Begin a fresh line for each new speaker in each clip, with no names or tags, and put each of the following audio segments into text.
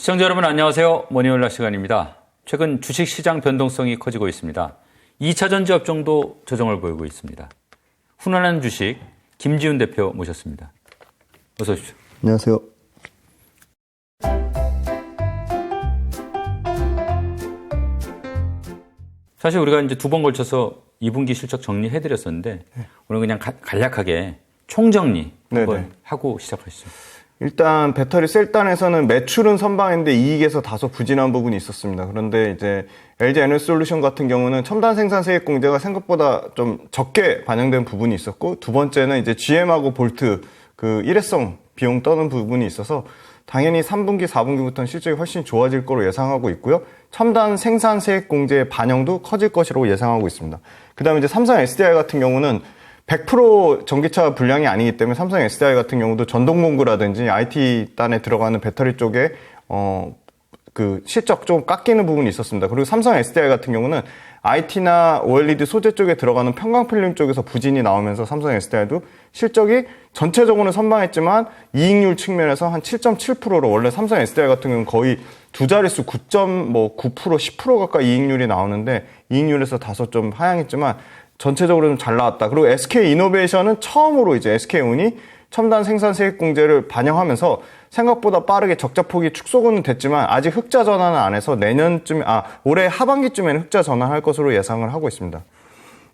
시청자 여러분 안녕하세요. 머니올라 시간입니다. 최근 주식시장 변동성이 커지고 있습니다. 2차전지 업종도 조정을 보이고 있습니다. 훈훈한 주식 김지훈 대표 모셨습니다. 어서 오십시오.
안녕하세요.
사실 우리가 이제 두 번 걸쳐서 2분기 실적 정리해드렸었는데 오늘 그냥 간략하게 총정리 한번 하고 시작하시죠.
일단 배터리 셀단에서는 매출은 선방했는데 이익에서 다소 부진한 부분이 있었습니다. 그런데 이제 LG 에너지솔루션 같은 경우는 첨단 생산 세액 공제가 생각보다 좀 적게 반영된 부분이 있었고, 두 번째는 이제 GM하고 볼트 그 일회성 비용 떠는 부분이 있어서 당연히 3분기, 4분기부터는 실적이 훨씬 좋아질 거로 예상하고 있고요. 첨단 생산 세액 공제의 반영도 커질 것이라고 예상하고 있습니다. 그 다음에 이제 삼성 SDI 같은 경우는 100% 전기차 분량이 아니기 때문에 삼성 SDI 같은 경우도 전동공구라든지 IT 단에 들어가는 배터리 쪽에 그 실적 좀 깎이는 부분이 있었습니다. 그리고 삼성 SDI 같은 경우는 IT나 OLED 소재 쪽에 들어가는 편광필름 쪽에서 부진이 나오면서 삼성 SDI도 실적이 전체적으로는 선방했지만 이익률 측면에서 한 7.7%로, 원래 삼성 SDI 같은 경우는 거의 두 자릿수 9.9%, 10% 가까이 이익률이 나오는데 이익률에서 다소 좀 하향했지만 전체적으로 좀 잘 나왔다. 그리고 SK 이노베이션은 처음으로 이제 SK운이 첨단 생산 세액 공제를 반영하면서 생각보다 빠르게 적자폭이 축소는 됐지만 아직 흑자 전환은 안 해서 올해 하반기쯤에는 흑자 전환할 것으로 예상을 하고 있습니다.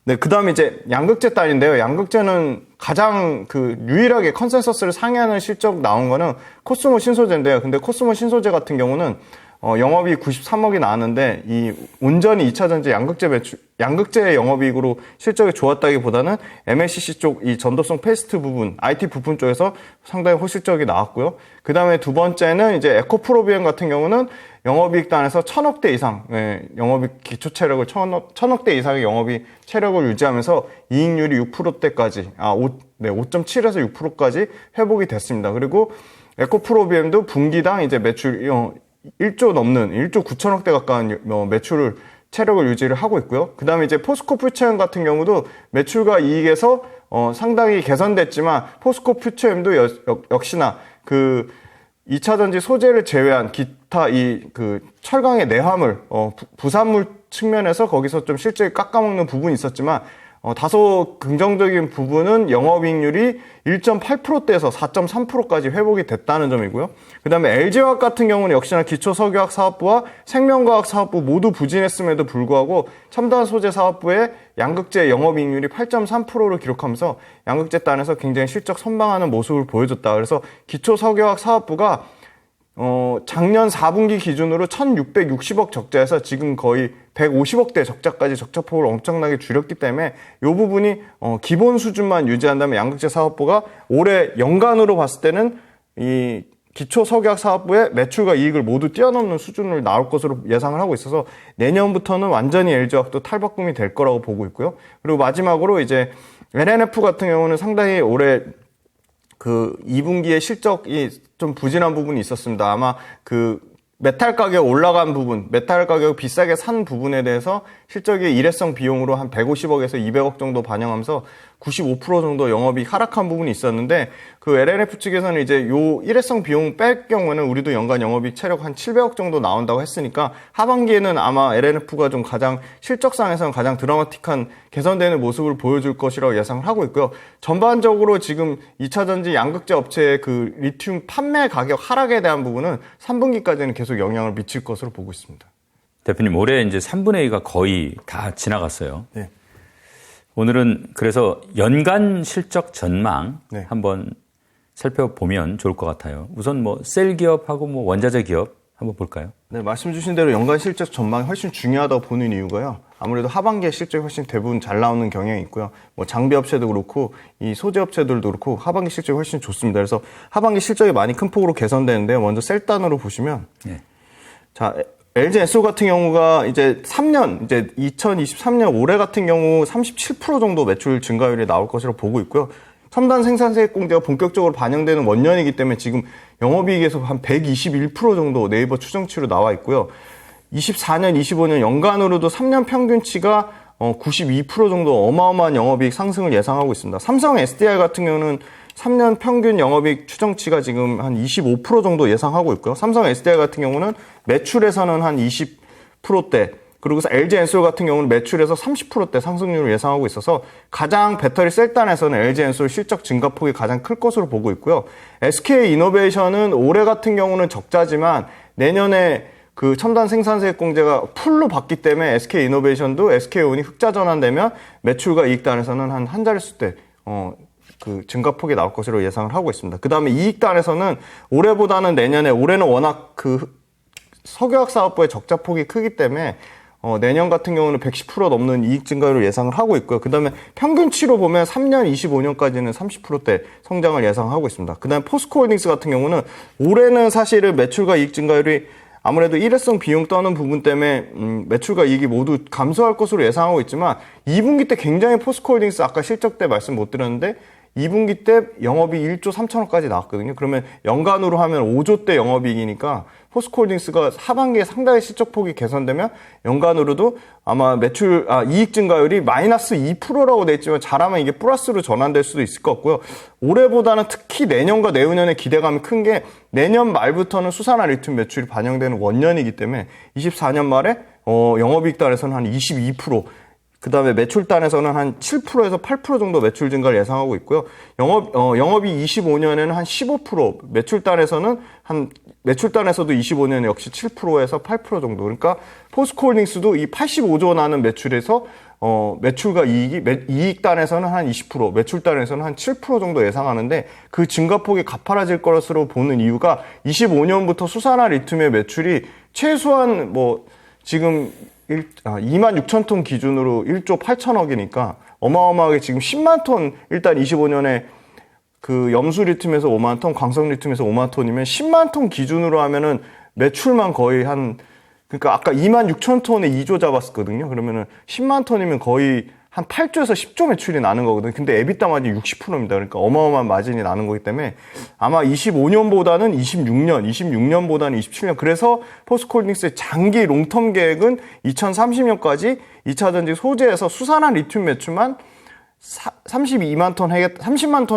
네, 그 다음에 이제 양극재 단인데요. 양극재는 가장 유일하게 컨센서스를 상회하는 실적 나온 거는 코스모 신소재인데요. 근데 코스모 신소재 같은 경우는 영업이익 93억이 나왔는데 이 온전히 2차전지 양극재 영업이익으로 실적이 좋았다기보다는 MLCC 쪽 이 전도성 패스트 부분, IT 부품 쪽에서 상당히 호실적이 나왔고요. 그 다음에 두 번째는 이제 에코프로비엠 같은 경우는 영업이익 단에서 1000억대 이상, 영업이익 기초 체력을 1000억대 이상의 영업이익 체력을 유지하면서 이익률이 6%대까지, 5.7에서 6%까지 회복이 됐습니다. 그리고 에코프로비엠도 분기당 이제 매출 1조 넘는 1조 9천억대 가까운 매출을 체력을 유지를 하고 있고요. 그 다음에 이제 포스코 퓨처엠 같은 경우도 매출과 이익에서 상당히 개선됐지만 포스코 퓨처엠도 역시나 그 2차전지 소재를 제외한 기타 철강의 내화물, 부산물 측면에서 거기서 좀 실적이 깎아먹는 부분이 있었지만 다소 긍정적인 부분은 영업이익률이 1.8%대에서 4.3%까지 회복이 됐다는 점이고요. 그 다음에 LG화학 같은 경우는 역시나 기초석유화학 사업부와 생명과학 사업부 모두 부진했음에도 불구하고 첨단 소재 사업부의 양극재 영업이익률이 8.3%를 기록하면서 양극재 단에서 굉장히 실적 선방하는 모습을 보여줬다. 그래서 기초석유화학 사업부가 작년 4분기 기준으로 1660억 적자에서 지금 거의 150억대 적자까지 적자폭을 엄청나게 줄였기 때문에 이 부분이 기본 수준만 유지한다면 양극재 사업부가 올해 연간으로 봤을 때는 이 기초석유화학 사업부의 매출과 이익을 모두 뛰어넘는 수준을 나올 것으로 예상을 하고 있어서 내년부터는 완전히 LG화학도 탈바꿈이 될 거라고 보고 있고요. 그리고 마지막으로 이제 LNF 같은 경우는 상당히 올해 2분기에 실적이 좀 부진한 부분이 있었습니다. 아마 메탈 가격 올라간 부분, 메탈 가격 비싸게 산 부분에 대해서 실적의 일회성 비용으로 한 150억에서 200억 정도 반영하면서 95% 정도 영업이 하락한 부분이 있었는데 그 LNF 측에서는 이제 요 일회성 비용 뺄 경우에는 우리도 연간 영업이익 체력 한 700억 정도 나온다고 했으니까 하반기에는 아마 LNF가 좀 가장 실적상에서는 가장 드라마틱한 개선되는 모습을 보여줄 것이라고 예상을 하고 있고요. 전반적으로 지금 2차전지 양극재 업체의 리튬 판매 가격 하락에 대한 부분은 3분기까지는 계속 영향을 미칠 것으로 보고 있습니다.
대표님, 올해 이제 3분의 2가 거의 다 지나갔어요.
네.
오늘은 그래서 연간 실적 전망 한번 살펴보면 좋을 것 같아요. 우선 셀 기업하고 원자재 기업 한번 볼까요?
네, 말씀 주신 대로 연간 실적 전망이 훨씬 중요하다고 보는 이유가요. 아무래도 하반기에 실적이 훨씬 대부분 잘 나오는 경향이 있고요. 장비 업체도 그렇고 이 소재 업체들도 그렇고 하반기 실적이 훨씬 좋습니다. 그래서 하반기 실적이 많이 큰 폭으로 개선되는데요. 먼저 셀단으로 보시면 자, LG 에소 같은 경우가 이제 2023년 올해 같은 경우 37% 정도 매출 증가율이 나올 것으로 보고 있고요. 첨단 생산세액 공제가 본격적으로 반영되는 원년이기 때문에 지금 영업이익에서 한 121% 정도 네이버 추정치로 나와 있고요. 24년, 25년 연간으로도 3년 평균치가 92% 정도 어마어마한 영업이익 상승을 예상하고 있습니다. 삼성 SDI 같은 경우는 3년 평균 영업이익 추정치가 지금 한 25% 정도 예상하고 있고요. 삼성 SDI 같은 경우는 매출에서는 한 20%대, 그리고 LG엔솔 같은 경우는 매출에서 30%대 상승률을 예상하고 있어서 가장 배터리 셀단에서는 LG엔솔 실적 증가폭이 가장 클 것으로 보고 있고요. SK이노베이션은 올해 같은 경우는 적자지만 내년에 그 첨단 생산세액 공제가 풀로 받기 때문에 SK이노베이션도 SK온이 흑자 전환되면 매출과 이익단에서는 한 자릿수대 그 증가폭이 나올 것으로 예상을 하고 있습니다. 그 다음에 이익단에서는 올해보다는 내년에, 올해는 워낙 그 석유화학 사업부의 적자폭이 크기 때문에 내년 같은 경우는 110% 넘는 이익 증가율을 예상을 하고 있고요. 그 다음에 평균치로 보면 3년, 25년까지는 30%대 성장을 예상하고 있습니다. 그 다음에 포스코홀딩스 같은 경우는 올해는 사실은 매출과 이익 증가율이 아무래도 일회성 비용 떠는 부분 때문에 매출과 이익이 모두 감소할 것으로 예상하고 있지만 2분기 때 굉장히 포스코홀딩스 아까 실적 때 말씀 못 드렸는데 2분기 때 영업이익 1조 3천억까지 나왔거든요. 그러면 연간으로 하면 5조대 영업이익이니까 포스코홀딩스가 하반기에 상당히 실적폭이 개선되면 연간으로도 아마 이익 증가율이 마이너스 2%라고 돼 있지만 잘하면 이게 플러스로 전환될 수도 있을 것 같고요. 올해보다는 특히 내년과 내후년에 기대감이 큰 게 내년 말부터는 수산화 리튬 매출이 반영되는 원년이기 때문에 24년 말에 영업이익 단에서는 한 22%, 그 다음에 매출단에서는 한 7%에서 8% 정도 매출 증가를 예상하고 있고요. 영업이 25년에는 한 15%, 매출단에서도 25년에 역시 7%에서 8% 정도. 그러니까 포스코홀딩스도 이 85조 나는 매출에서 매출과 이익단에서는 한 20%, 매출단에서는 한 7% 정도 예상하는데 그 증가폭이 가파라질 것으로 보는 이유가 25년부터 수산화 리튬의 매출이 최소한 지금 26,000톤 기준으로 1조 8천억이니까 어마어마하게 지금 10만 톤, 일단 25년에 그 염수 리튬에서 5만 톤, 광석 리튬에서 5만 톤이면 10만 톤 기준으로 하면은 매출만 거의 그러니까 아까 26,000톤에 2조 잡았었거든요. 그러면은 10만 톤이면 거의 한 8조에서 10조 매출이 나는 거거든요. 근데 에비타 마진이 60%입니다. 그러니까 어마어마한 마진이 나는 거기 때문에 아마 25년보다는 26년보다는 27년. 그래서 포스코홀딩스의 장기 롱텀 계획은 2030년까지 2차 전지 소재에서 수산화 리튬 매출만 30만 톤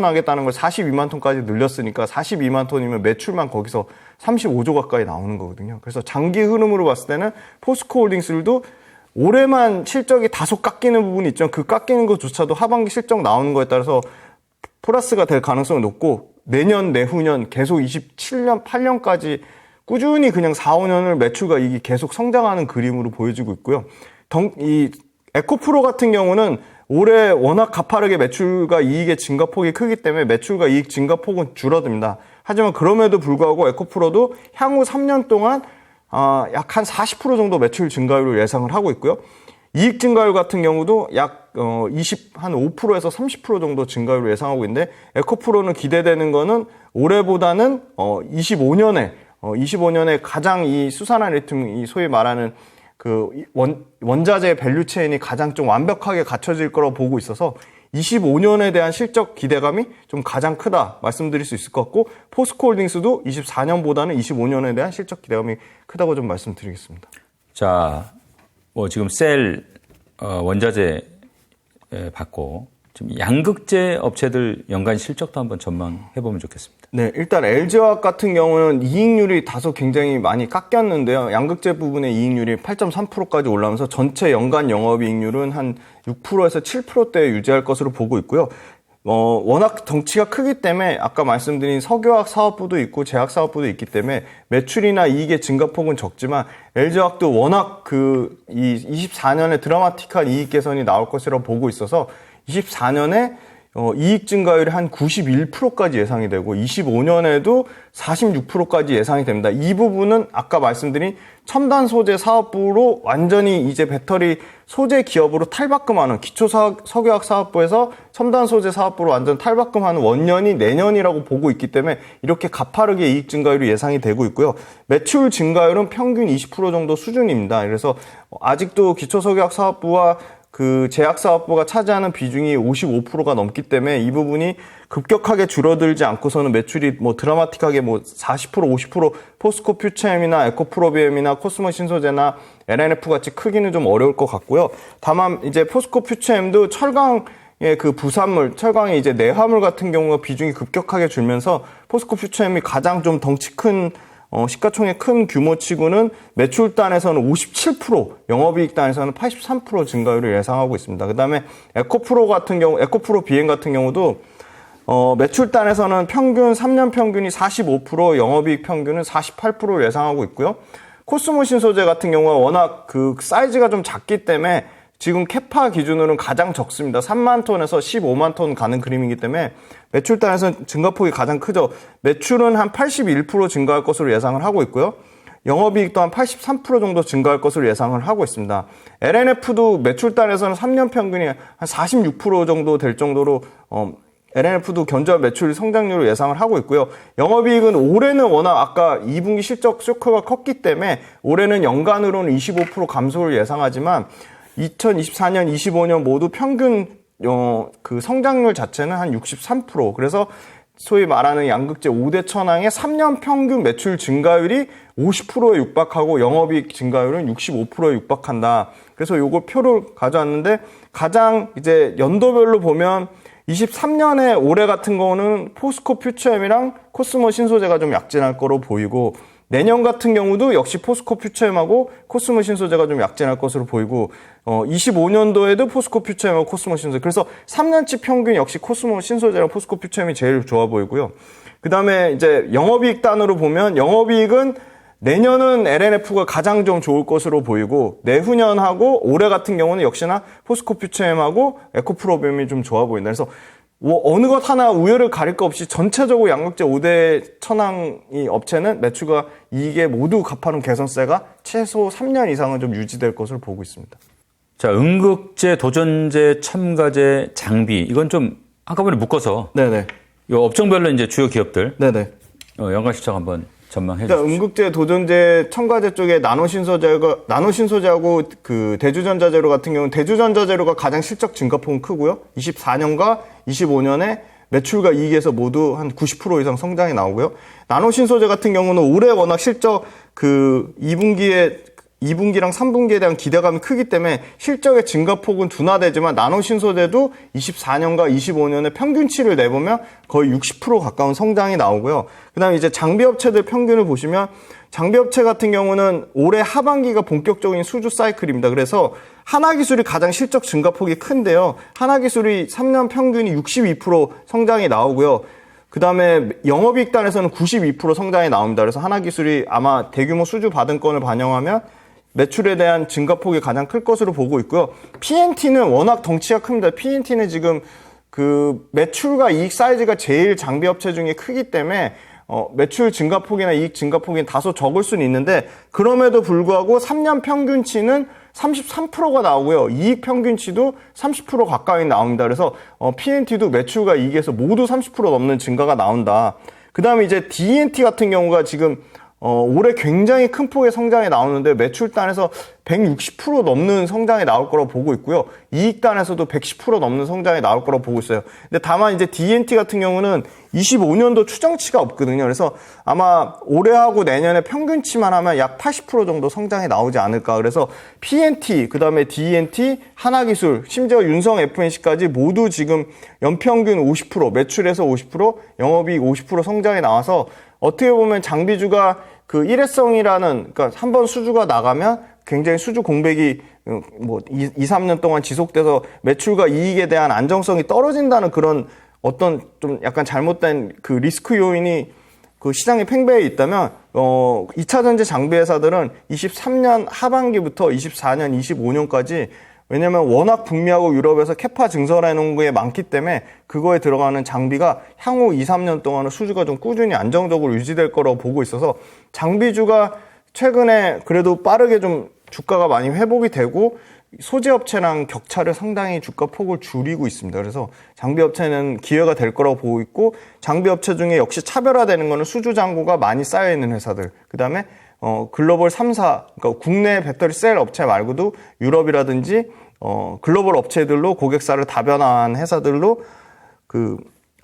하겠다는 걸 42만 톤까지 늘렸으니까 42만 톤이면 매출만 거기서 35조 가까이 나오는 거거든요. 그래서 장기 흐름으로 봤을 때는 포스코홀딩스도 올해만 실적이 다소 깎이는 부분이 있죠. 그 깎이는 것조차도 하반기 실적 나오는 거에 따라서 플러스가 될 가능성이 높고 내년, 내후년 계속 27년, 8년까지 꾸준히 그냥 4, 5년을 매출과 이익이 계속 성장하는 그림으로 보여지고 있고요. 이 에코프로 같은 경우는 올해 워낙 가파르게 매출과 이익의 증가폭이 크기 때문에 매출과 이익 증가폭은 줄어듭니다. 하지만 그럼에도 불구하고 에코프로도 향후 3년 동안 약 한 40% 정도 매출 증가율을 예상을 하고 있고요. 이익 증가율 같은 경우도 약 한 5%에서 30% 정도 증가율을 예상하고 있는데 에코프로는 기대되는 거는 올해보다는 25년에 가장 이 수산화 리튬, 이 소위 말하는 그 원자재 밸류체인이 가장 좀 완벽하게 갖춰질 거라고 보고 있어서 25년에 대한 실적 기대감이 좀 가장 크다 말씀드릴 수 있을 것 같고 포스코홀딩스도 24년보다는 25년에 대한 실적 기대감이 크다고 좀 말씀드리겠습니다.
자, 지금 셀 원자재 받고 지금 양극재 업체들 연간 실적도 한번 전망해 보면 좋겠습니다.
네, 일단 LG화학 같은 경우는 이익률이 다소 굉장히 많이 깎였는데요. 양극재 부분의 이익률이 8.3%까지 올라오면서 전체 연간 영업이익률은 한 6%에서 7%대 유지할 것으로 보고 있고요. 워낙 덩치가 크기 때문에 아까 말씀드린 석유화학 사업부도 있고 제약 사업부도 있기 때문에 매출이나 이익의 증가폭은 적지만 LG화학도 워낙 이 24년에 드라마틱한 이익 개선이 나올 것이라고 보고 있어서 24년에 이익 증가율이 한 91%까지 예상이 되고 25년에도 46%까지 예상이 됩니다. 이 부분은 아까 말씀드린 첨단 소재 사업부로 완전히 이제 배터리 소재 기업으로 탈바꿈하는 기초 석유화학 사업부에서 첨단 소재 사업부로 완전 탈바꿈하는 원년이 내년이라고 보고 있기 때문에 이렇게 가파르게 이익 증가율이 예상이 되고 있고요. 매출 증가율은 평균 20% 정도 수준입니다. 그래서 아직도 기초 석유화학 사업부와 그 제약사업부가 차지하는 비중이 55%가 넘기 때문에 이 부분이 급격하게 줄어들지 않고서는 매출이 드라마틱하게 40%, 50% 포스코 퓨처엠이나 에코프로비엠이나 코스모 신소재나 LNF 같이 크기는 좀 어려울 것 같고요. 다만 이제 포스코 퓨처엠도 철강 그 부산물, 철강의 이제 내화물 같은 경우가 비중이 급격하게 줄면서 포스코 퓨처엠이 가장 좀 덩치 큰 시가총액 큰 규모치고는 매출단에서는 57%, 영업이익단에서는 83% 증가율을 예상하고 있습니다. 그다음에 에코프로 비행 같은 경우도 매출단에서는 평균 3년 평균이 45%, 영업이익 평균은 48%를 예상하고 있고요. 코스모 신소재 같은 경우가 워낙 그 사이즈가 좀 작기 때문에 지금 캐파 기준으로는 가장 적습니다. 3만 톤에서 15만 톤 가는 그림이기 때문에 매출단에서는 증가폭이 가장 크죠. 매출은 한 81% 증가할 것으로 예상을 하고 있고요. 영업이익도 한 83% 정도 증가할 것으로 예상을 하고 있습니다. LNF도 매출단에서는 3년 평균이 한 46% 정도 될 정도로 LNF도 견조한 매출 성장률을 예상을 하고 있고요. 영업이익은 올해는 워낙 아까 2분기 실적 쇼크가 컸기 때문에 올해는 연간으로는 25% 감소를 예상하지만 2024년, 25년 모두 평균 그 성장률 자체는 한 63%. 그래서 소위 말하는 양극재 5대 천왕의 3년 평균 매출 증가율이 50%에 육박하고 영업이익 증가율은 65%에 육박한다. 그래서 요거 표를 가져왔는데 가장 이제 연도별로 보면 23년에 올해 같은 거는 포스코 퓨처엠이랑 코스모 신소재가 좀 약진할 거로 보이고 내년 같은 경우도 역시 포스코 퓨처엠하고 코스모 신소재가 좀 약진할 것으로 보이고 25년도에도 포스코 퓨처엠하고 코스모 신소재 그래서 3년치 평균 역시 코스모 신소재랑 포스코 퓨처엠이 제일 좋아 보이고요. 그다음에 이제 영업이익 단으로 보면 영업이익은 내년은 LNF가 가장 좀 좋을 것으로 보이고 내후년하고 올해 같은 경우는 역시나 포스코 퓨처엠하고 에코프로비움이 좀 좋아 보인다. 그래서 어느 것 하나 우열을 가릴 거 없이 전체적으로 양극재 5대 천왕이 업체는 매출과 이익에 모두 가파른 개선세가 최소 3년 이상은 좀 유지될 것으로 보고 있습니다.
자, 음극재, 도전재, 첨가재, 장비 이건 좀 한꺼번에 묶어서
네네.
이 업종별로 이제 주요 기업들
네네.
연간 실적 한번 전망해 주십시오.
음극재, 도전재, 첨가재 쪽에 나노신소재하고 그 대주전자재료 같은 경우는 대주전자재료가 가장 실적 증가폭은 크고요. 24년과 25년에 매출과 이익에서 모두 한 90% 이상 성장이 나오고요. 나노신소재 같은 경우는 올해 워낙 실적 그 2분기랑 3분기에 대한 기대감이 크기 때문에 실적의 증가폭은 둔화되지만 나노신소재도 24년과 25년에 평균치를 내보면 거의 60% 가까운 성장이 나오고요. 그 다음에 이제 장비업체들 평균을 보시면 장비업체 같은 경우는 올해 하반기가 본격적인 수주 사이클입니다. 그래서 하나기술이 가장 실적 증가폭이 큰데요. 하나기술이 3년 평균이 62% 성장이 나오고요. 그 다음에 영업이익단에서는 92% 성장이 나옵니다. 그래서 하나기술이 아마 대규모 수주 받은 건을 반영하면 매출에 대한 증가폭이 가장 클 것으로 보고 있고요. P&T는 워낙 덩치가 큽니다. P&T는 지금 그 매출과 이익 사이즈가 제일 장비업체 중에 크기 때문에 매출 증가폭이나 이익 증가폭이 다소 적을 수는 있는데 그럼에도 불구하고 3년 평균치는 33%가 나오고요. 이익 평균치도 30% 가까이 나옵니다. 그래서 P&T도 매출과 이익에서 모두 30% 넘는 증가가 나온다. 그 다음에 이제 D&T 같은 경우가 지금 올해 굉장히 큰 폭의 성장이 나오는데 매출단에서 160% 넘는 성장이 나올 거라고 보고 있고요. 이익단에서도 110% 넘는 성장이 나올 거라고 보고 있어요. 근데 다만 이제 D&T 같은 경우는 25년도 추정치가 없거든요. 그래서 아마 올해하고 내년에 평균치만 하면 약 80% 정도 성장이 나오지 않을까. 그래서 P&T, 그 다음에 D&T, 하나기술, 심지어 윤성 FNC까지 모두 지금 연평균 50%, 매출에서 50%, 영업이익 50% 성장이 나와서 어떻게 보면 장비주가 그 일회성이라는, 그러니까 한번 수주가 나가면 굉장히 수주 공백이 2-3년 동안 지속돼서 매출과 이익에 대한 안정성이 떨어진다는 그런 어떤 좀 약간 잘못된 그 리스크 요인이 그 시장에 팽배해 있다면 2차 전지 장비 회사들은 23년 하반기부터 24년, 25년까지 왜냐면 워낙 북미하고 유럽에서 캐파 증설해 놓은 게 많기 때문에 그거에 들어가는 장비가 향후 2-3년 동안은 수주가 좀 꾸준히 안정적으로 유지될 거라고 보고 있어서 장비주가 최근에 그래도 빠르게 좀 주가가 많이 회복이 되고 소재업체랑 격차를 상당히 주가 폭을 줄이고 있습니다. 그래서 장비업체는 기회가 될 거라고 보고 있고 장비업체 중에 역시 차별화되는 거는 수주잔고가 많이 쌓여있는 회사들 그 다음에 글로벌 3사, 그러니까 국내 배터리 셀 업체 말고도 유럽이라든지, 글로벌 업체들로 고객사를 다변화한 회사들로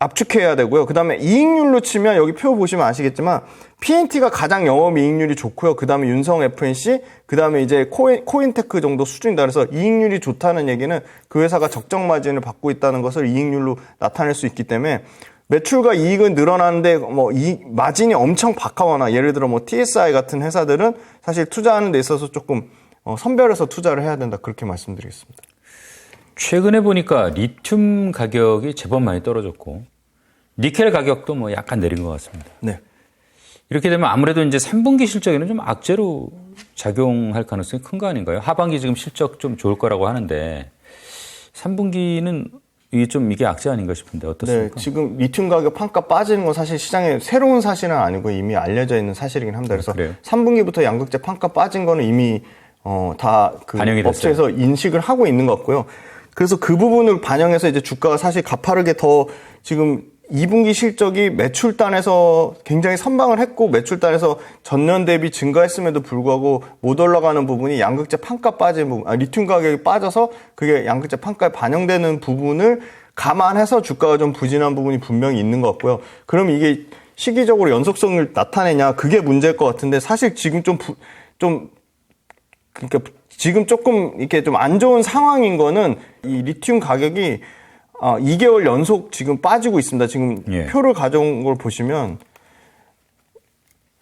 압축해야 되고요. 그다음에 이익률로 치면 여기 표 보시면 아시겠지만 PNT가 가장 영업이익률이 좋고요. 그다음에 윤성 FNC, 그다음에 이제 코인테크 정도 수준이다. 그래서 이익률이 좋다는 얘기는 그 회사가 적정 마진을 받고 있다는 것을 이익률로 나타낼 수 있기 때문에 매출과 이익은 늘어나는데 뭐 이 마진이 엄청 박하거나 예를 들어 뭐 TSI 같은 회사들은 사실 투자하는 데 있어서 조금 선별해서 투자를 해야 된다. 그렇게 말씀드리겠습니다.
최근에 보니까 리튬 가격이 제법 많이 떨어졌고 니켈 가격도 뭐 약간 내린 것 같습니다.
네.
이렇게 되면 아무래도 이제 3분기 실적에는 좀 악재로 작용할 가능성이 큰 거 아닌가요? 하반기 지금 실적 좀 좋을 거라고 하는데 3분기는 이게 악재 아닌가 싶은데 어떻습니까?
네, 지금 리튬 가격 판가 빠지는 건 사실 시장에 새로운 사실은 아니고 이미 알려져 있는 사실이긴 합니다. 그래서
그래요?
3분기부터 양극재 판가 빠진 거는 이미 다 그 업체에서 인식을 하고 있는 것 같고요. 그래서 그 부분을 반영해서 이제 주가가 사실 가파르게 더 지금 2분기 실적이 매출단에서 굉장히 선방을 했고 매출단에서 전년 대비 증가했음에도 불구하고 못 올라가는 부분이 양극재 판가 빠진 부분, 리튬 가격이 빠져서 그게 양극재 판가에 반영되는 부분을 감안해서 주가가 좀 부진한 부분이 분명히 있는 것 같고요. 그럼 이게 시기적으로 연속성을 나타내냐 그게 문제일 것 같은데 사실 지금 그러니까 지금 조금 이렇게 좀 안 좋은 상황인 거는 이 리튬 가격이 2개월 연속 지금 빠지고 있습니다. 지금 표를 가져온 걸 보시면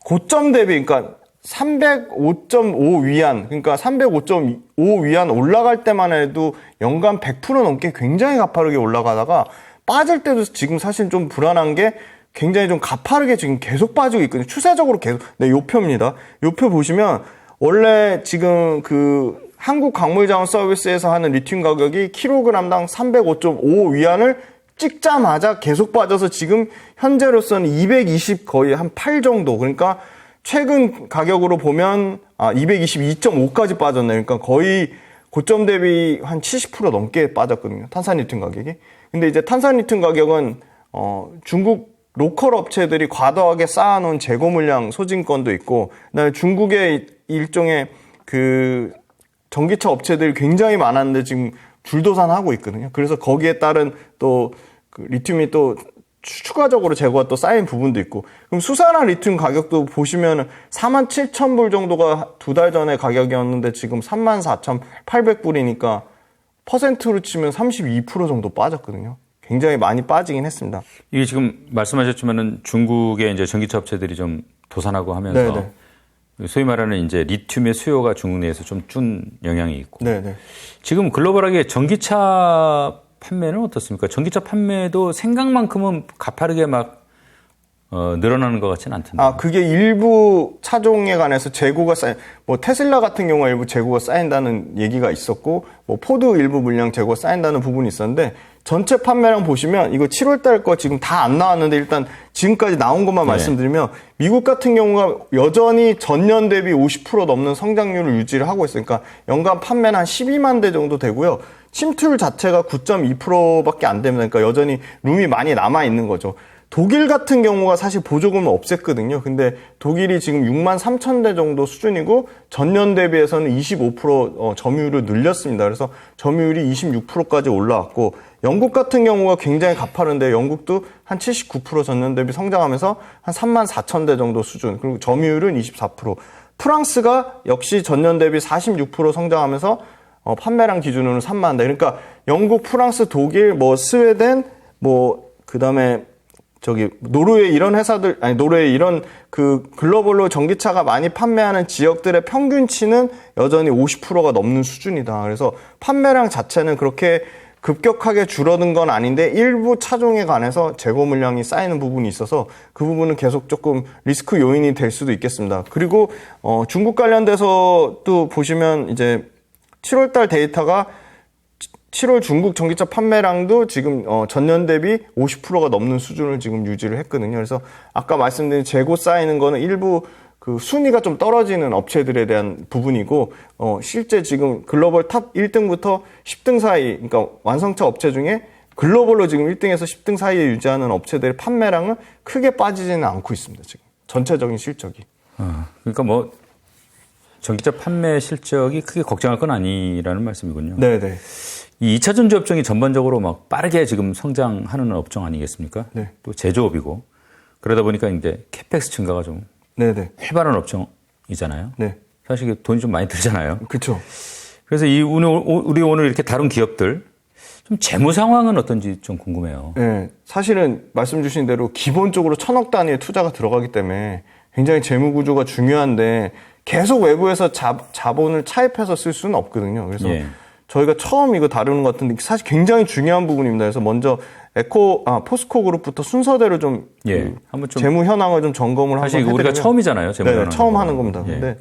고점 대비 그러니까 305.5 위안 그러니까 305.5 위안 올라갈 때만 해도 연간 100% 넘게 굉장히 가파르게 올라가다가 빠질 때도 지금 사실 좀 불안한 게 굉장히 좀 가파르게 지금 계속 빠지고 있거든요. 추세적으로 계속. 네, 요 표입니다. 요 표 보시면 원래 지금 그 한국광물자원서비스에서 하는 리튬 가격이 킬로그램당 305.5 위안을 찍자마자 계속 빠져서 지금 현재로서는 220 거의 한 8 정도. 그러니까 최근 가격으로 보면 222.5까지 빠졌네요. 그러니까 거의 고점 대비 한 70% 넘게 빠졌거든요. 탄산 리튬 가격이. 근데 이제 탄산 리튬 가격은 중국 로컬 업체들이 과도하게 쌓아놓은 재고 물량 소진권도 있고, 그다음에 중국의 일종의 그 전기차 업체들이 굉장히 많았는데 지금 줄도산하고 있거든요. 그래서 거기에 따른 또 그 리튬이 또 추가적으로 재고가 또 쌓인 부분도 있고, 그럼 수산화 리튬 가격도 보시면 47,000불 정도가 2달 전에 가격이었는데 지금 34,800불이니까 퍼센트로 치면 32% 정도 빠졌거든요. 굉장히 많이 빠지긴 했습니다.
이게 지금 말씀하셨지만은 중국의 이제 전기차 업체들이 좀 도산하고 하면서 네네. 소위 말하는 이제 리튬의 수요가 중국 내에서 좀 준 영향이 있고. 네네. 지금 글로벌하게 전기차 판매는 어떻습니까? 전기차 판매도 생각만큼은 가파르게 막 늘어나는 것 같지는 않던데.
그게 일부 차종에 관해서 재고가 뭐 테슬라 같은 경우가 일부 재고가 쌓인다는 얘기가 있었고, 뭐 포드 일부 물량 재고가 쌓인다는 부분이 있었는데, 전체 판매량 보시면 이거 7월달 거 지금 다 안 나왔는데 일단 지금까지 나온 것만 말씀드리면 미국 같은 경우가 여전히 전년 대비 50% 넘는 성장률을 유지를 하고 있어요. 그러니까 연간 판매는 한 12만 대 정도 되고요. 침투율 자체가 9.2%밖에 안 됩니다. 그러니까 여전히 룸이 많이 남아 있는 거죠. 독일 같은 경우가 사실 보조금을 없앴거든요. 근데 독일이 지금 6만 3천 대 정도 수준이고 전년 대비해서는 25% 점유율을 늘렸습니다. 그래서 점유율이 26%까지 올라왔고, 영국 같은 경우가 굉장히 가파른데 영국도 한 79% 전년 대비 성장하면서 한 3만 4천 대 정도 수준, 그리고 점유율은 24%. 프랑스가 역시 전년 대비 46% 성장하면서 판매량 기준으로는 3만 대. 그러니까 영국, 프랑스, 독일, 뭐 스웨덴, 뭐 그다음에 노르웨이 이런 회사들, 노르웨이 이런 그 글로벌로 전기차가 많이 판매하는 지역들의 평균치는 여전히 50%가 넘는 수준이다. 그래서 판매량 자체는 그렇게 급격하게 줄어든 건 아닌데 일부 차종에 관해서 재고 물량이 쌓이는 부분이 있어서 그 부분은 계속 조금 리스크 요인이 될 수도 있겠습니다. 그리고 중국 관련돼서 또 보시면 이제 7월달 데이터가 7월 중국 전기차 판매량도 지금 전년 대비 50%가 넘는 수준을 지금 유지를 했거든요. 그래서 아까 말씀드린 재고 쌓이는 거는 일부 그 순위가 좀 떨어지는 업체들에 대한 부분이고, 실제 지금 글로벌 탑 1등부터 10등 사이, 그러니까 완성차 업체 중에 글로벌로 지금 1등에서 10등 사이에 유지하는 업체들의 판매량은 크게 빠지지는 않고 있습니다. 지금 전체적인 실적이.
그러니까 뭐 전기차 판매 실적이 크게 걱정할 건 아니라는 말씀이군요.
네네.
이 2차 전지 업종이 전반적으로 막 빠르게 지금 성장하는 업종 아니겠습니까?
네.
또 제조업이고 그러다 보니까 이제 캐펙스 증가가 좀
네네.
활발한 업종이잖아요.
네.
사실 이게 돈이 좀 많이 들잖아요.
그렇죠.
그래서 우리 오늘 이렇게 다룬 기업들 좀 재무 상황은 어떤지 좀 궁금해요.
네. 사실은 말씀 주신 대로 기본적으로 1,000억 단위의 투자가 들어가기 때문에 굉장히 재무 구조가 중요한데 계속 외부에서 자본을 차입해서 쓸 수는 없거든요. 그래서
예.
저희가 처음 이거 다루는 것 같은데 사실 굉장히 중요한 부분입니다. 그래서 먼저 포스코 그룹부터 순서대로 좀,
예. 한번 좀
재무 현황을 좀 점검을
사실
한번
우리가
해드리면
처음이잖아요. 재무
네,
현황
처음
점검.
하는 겁니다.
예.
근데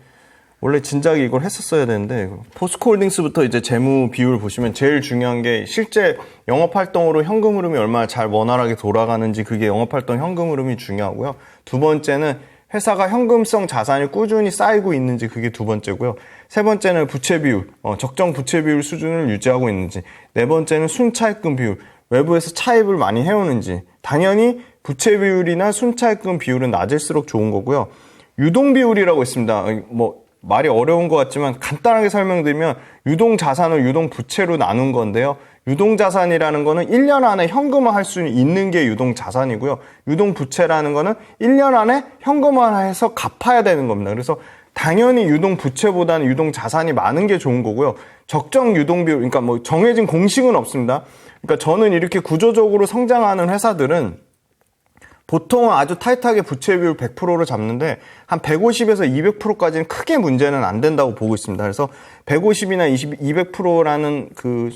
원래 진작에 이걸 했었어야 되는데 포스코홀딩스부터 이제 재무 비율 보시면 제일 중요한 게 실제 영업 활동으로 현금 흐름이 얼마나 잘 원활하게 돌아가는지 그게 영업 활동 현금 흐름이 중요하고요. 두 번째는 회사가 현금성 자산이 꾸준히 쌓이고 있는지 그게 두 번째고요. 세 번째는 부채 비율, 적정 부채 비율 수준을 유지하고 있는지. 네 번째는 순차입금 비율, 외부에서 차입을 많이 해오는지. 당연히 부채 비율이나 순차입금 비율은 낮을수록 좋은 거고요. 유동 비율이라고 있습니다. 말이 어려운 것 같지만 간단하게 설명드리면 유동 자산을 유동 부채로 나눈 건데요. 유동 자산이라는 거는 1년 안에 현금화할 수 있는 게 유동 자산이고요. 유동 부채라는 거는 1년 안에 현금화해서 갚아야 되는 겁니다. 그래서 당연히 유동 부채보다는 유동 자산이 많은 게 좋은 거고요. 적정 유동 비율, 그러니까 정해진 공식은 없습니다. 그러니까 저는 이렇게 구조적으로 성장하는 회사들은 보통은 아주 타이트하게 부채 비율 100%를 잡는데 한 150에서 200%까지는 크게 문제는 안 된다고 보고 있습니다. 그래서 150이나 200%라는 그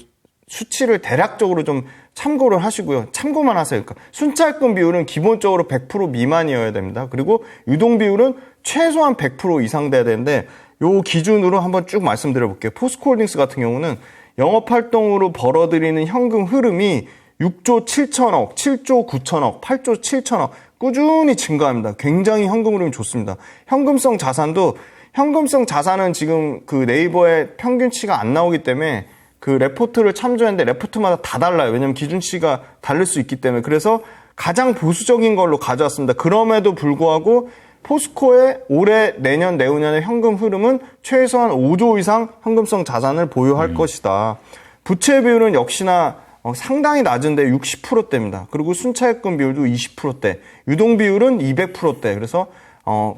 수치를 대략적으로 좀 참고를 하시고요. 참고만 하세요. 그러니까 순차입금 비율은 기본적으로 100% 미만이어야 됩니다. 그리고 유동 비율은 최소한 100% 이상 돼야 되는데 요 기준으로 한번 쭉 말씀드려 볼게요. 포스코홀딩스 같은 경우는 영업활동으로 벌어들이는 현금 흐름이 6조 7천억, 7조 9천억, 8조 7천억 꾸준히 증가합니다. 굉장히 현금 흐름이 좋습니다. 현금성 자산은 지금 그 네이버에 평균치가 안 나오기 때문에 그 레포트를 참조했는데 레포트마다 다 달라요. 왜냐하면 기준치가 다를 수 있기 때문에. 그래서 가장 보수적인 걸로 가져왔습니다. 그럼에도 불구하고 포스코의 올해, 내년, 내후년의 현금 흐름은 최소한 5조 이상 현금성 자산을 보유할 것이다. 부채 비율은 역시나 상당히 낮은데 60%대입니다. 그리고 순차입금 비율도 20%대, 유동 비율은 200%대. 그래서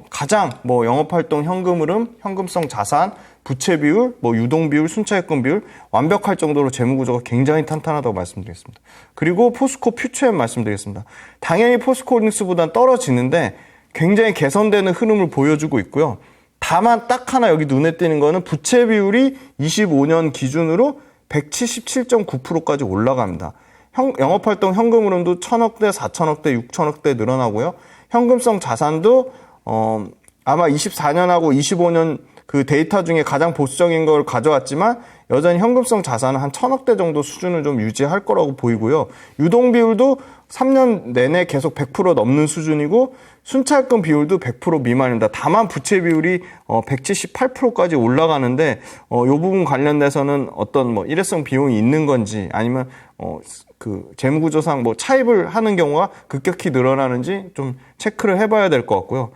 가장 영업활동 현금 흐름, 현금성 자산, 부채 비율, 유동 비율, 순차입금 비율 완벽할 정도로 재무 구조가 굉장히 탄탄하다고 말씀드리겠습니다. 그리고 포스코 퓨처엠 말씀드리겠습니다. 당연히 포스코홀딩스보다는 떨어지는데 굉장히 개선되는 흐름을 보여주고 있고요. 다만 딱 하나 여기 눈에 띄는 거는 부채 비율이 25년 기준으로 177.9%까지 올라갑니다. 영업활동 현금 흐름도 1,000억대, 4,000억대, 6,000억대 늘어나고요. 현금성 자산도 아마 24년하고 25년 그 데이터 중에 가장 보수적인 걸 가져왔지만 여전히 현금성 자산은 한 1,000억대 정도 수준을 좀 유지할 거라고 보이고요. 유동 비율도 3년 내내 계속 100% 넘는 수준이고 순차입금 비율도 100% 미만입니다. 다만 부채 비율이 178%까지 올라가는데 이 부분 관련돼서는 어떤 일회성 비용이 있는 건지 아니면 그 재무구조상 차입을 하는 경우가 급격히 늘어나는지 좀 체크를 해봐야 될 것 같고요.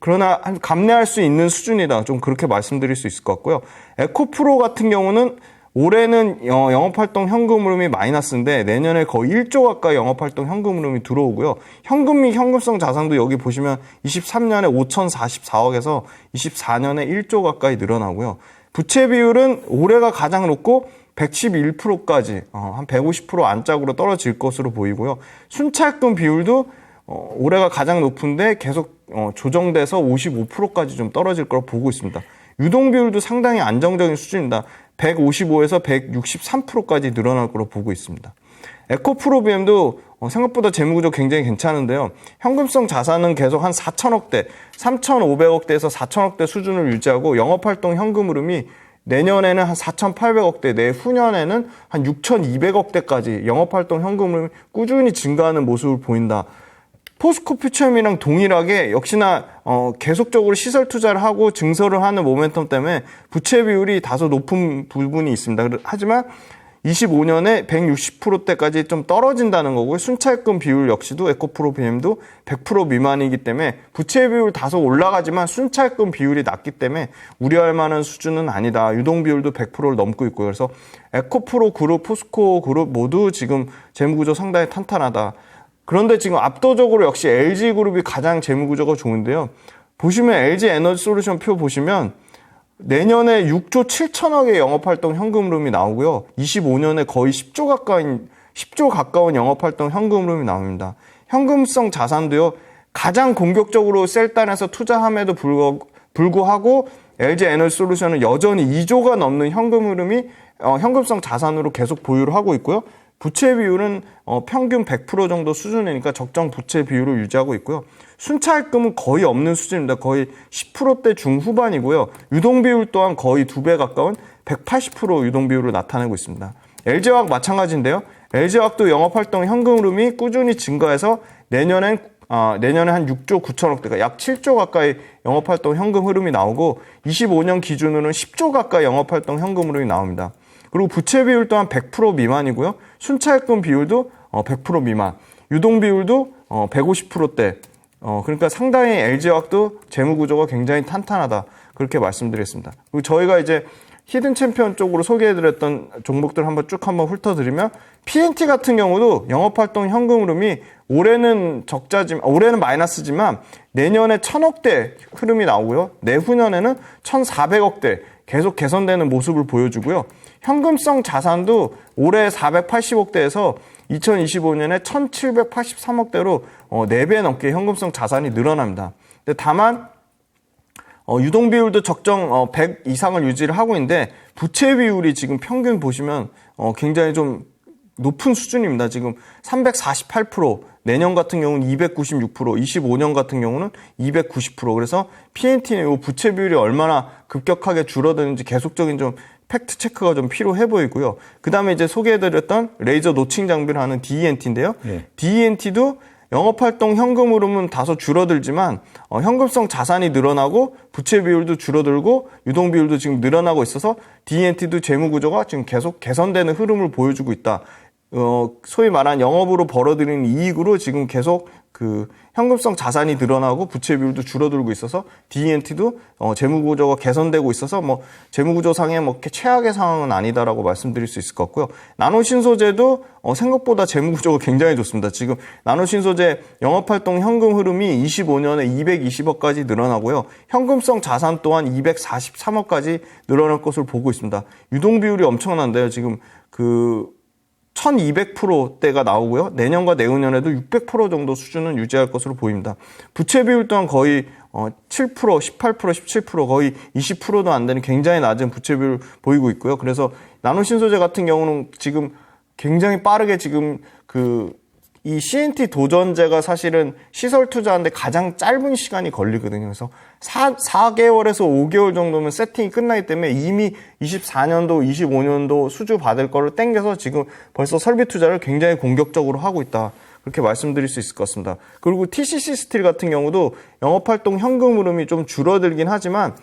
그러나 감내할 수 있는 수준이다. 좀 그렇게 말씀드릴 수 있을 것 같고요. 에코프로 같은 경우는 올해는 영업활동 현금 흐름이 마이너스인데 내년에 거의 1조 가까이 영업활동 현금 흐름이 들어오고요. 현금 및 현금성 자산도 여기 보시면 23년에 5,044억에서 24년에 1조 가까이 늘어나고요. 부채 비율은 올해가 가장 높고 111%까지 한 150% 안짝으로 떨어질 것으로 보이고요. 순차입금 비율도 올해가 가장 높은데 계속 조정돼서 55%까지 좀 떨어질 거라고 보고 있습니다. 유동 비율도 상당히 안정적인 수준입니다. 155에서 163%까지 늘어날 거로 보고 있습니다. 에코프로비엠도 생각보다 재무구조 굉장히 괜찮은데요. 현금성 자산은 계속 한 4,000억대, 3,500억대에서 4,000억대 수준을 유지하고 영업활동 현금 흐름이 내년에는 한 4,800억대, 내후년에는 한 6,200억대까지 영업활동 현금 흐름이 꾸준히 증가하는 모습을 보인다. 포스코 퓨처엠이랑 동일하게 역시나 계속적으로 시설 투자를 하고 증설을 하는 모멘텀 때문에 부채 비율이 다소 높은 부분이 있습니다. 하지만 25년에 160%대까지 좀 떨어진다는 거고요. 순차익금 비율 역시도 에코프로 BM도 100% 미만이기 때문에 부채 비율 다소 올라가지만 순차익금 비율이 낮기 때문에 우려할 만한 수준은 아니다. 유동 비율도 100%를 넘고 있고요. 그래서 에코프로 그룹, 포스코 그룹 모두 지금 재무구조 상당히 탄탄하다. 그런데 지금 압도적으로 역시 LG그룹이 가장 재무구조가 좋은데요. 보시면 LG에너지솔루션 표 보시면 내년에 6조 7천억의 영업활동 현금 흐름이 나오고요. 25년에 거의 10조 가까운 영업활동 현금 흐름이 나옵니다. 현금성 자산도요. 가장 공격적으로 셀단에서 투자함에도 불구하고 LG에너지솔루션은 여전히 2조가 넘는 현금 흐름이 현금성 자산으로 계속 보유를 하고 있고요. 부채 비율은 평균 100% 정도 수준이니까 적정 부채 비율을 유지하고 있고요. 순차익금은 거의 없는 수준입니다. 거의 10%대 중후반이고요. 유동 비율 또한 거의 2배 가까운 180% 유동 비율을 나타내고 있습니다. LG화학 마찬가지인데요. LG화학도 영업활동 현금 흐름이 꾸준히 증가해서 내년에 한 6조 9천억대가 약 7조 가까이 영업활동 현금 흐름이 나오고 25년 기준으로는 10조 가까이 영업활동 현금 흐름이 나옵니다. 그리고 부채 비율 또한 100% 미만이고요. 순차익금 비율도 100% 미만, 유동 비율도 150%대. 그러니까 상당히 LG화학도 재무구조가 굉장히 탄탄하다. 그렇게 말씀드리겠습니다. 그리고 저희가 이제 히든 챔피언 쪽으로 소개해드렸던 종목들 한번 훑어드리면 PNT 같은 경우도 영업활동 현금 흐름이 올해는 마이너스지만 내년에 1,000억대 흐름이 나오고요. 내후년에는 1,400억대 계속 개선되는 모습을 보여주고요. 현금성 자산도 올해 480억대에서 2025년에 1,783억대로 4배 넘게 현금성 자산이 늘어납니다. 근데 다만 유동 비율도 적정 100 이상을 유지를 하고 있는데 부채 비율이 지금 평균 보시면 굉장히 좀 높은 수준입니다. 지금 348%, 내년 같은 경우는 296%, 25년 같은 경우는 290%. 그래서 PNT는 이 부채 비율이 얼마나 급격하게 줄어드는지 계속적인 좀 팩트 체크가 좀 필요해 보이고요. 그 다음에 이제 소개해드렸던 레이저 노칭 장비를 하는 DENT인데요. 네. DENT도 영업활동 현금 흐름은 다소 줄어들지만 현금성 자산이 늘어나고 부채 비율도 줄어들고 유동 비율도 지금 늘어나고 있어서 DENT도 재무구조가 지금 계속 개선되는 흐름을 보여주고 있다. 소위 말한 영업으로 벌어들이는 이익으로 지금 계속 그 현금성 자산이 늘어나고 부채 비율도 줄어들고 있어서 DENT도 재무구조가 개선되고 있어서 뭐 재무구조상의 뭐 최악의 상황은 아니다라고 말씀드릴 수 있을 것 같고요. 나노신소재도 생각보다 재무구조가 굉장히 좋습니다. 지금 나노신소재 영업활동 현금 흐름이 25년에 220억까지 늘어나고요. 현금성 자산 또한 243억까지 늘어날 것으로 보고 있습니다. 유동 비율이 엄청난데요. 지금 1200%대가 나오고요. 내년과 내후년에도 600% 정도 수준은 유지할 것으로 보입니다. 부채 비율 또한 거의 7%, 18%, 17% 거의 20%도 안 되는 굉장히 낮은 부채 비율을 보이고 있고요. 그래서 나노신소재 같은 경우는 지금 굉장히 빠르게 지금 이 CNT 도전제가 사실은 시설 투자하는데 가장 짧은 시간이 걸리거든요. 그래서 4개월에서 5개월 정도면 세팅이 끝나기 때문에 이미 24년도, 25년도 수주 받을 거를 땡겨서 지금 벌써 설비 투자를 굉장히 공격적으로 하고 있다. 그렇게 말씀드릴 수 있을 것 같습니다. 그리고 TCC 스틸 같은 경우도 영업활동 현금 흐름이 좀 줄어들긴 하지만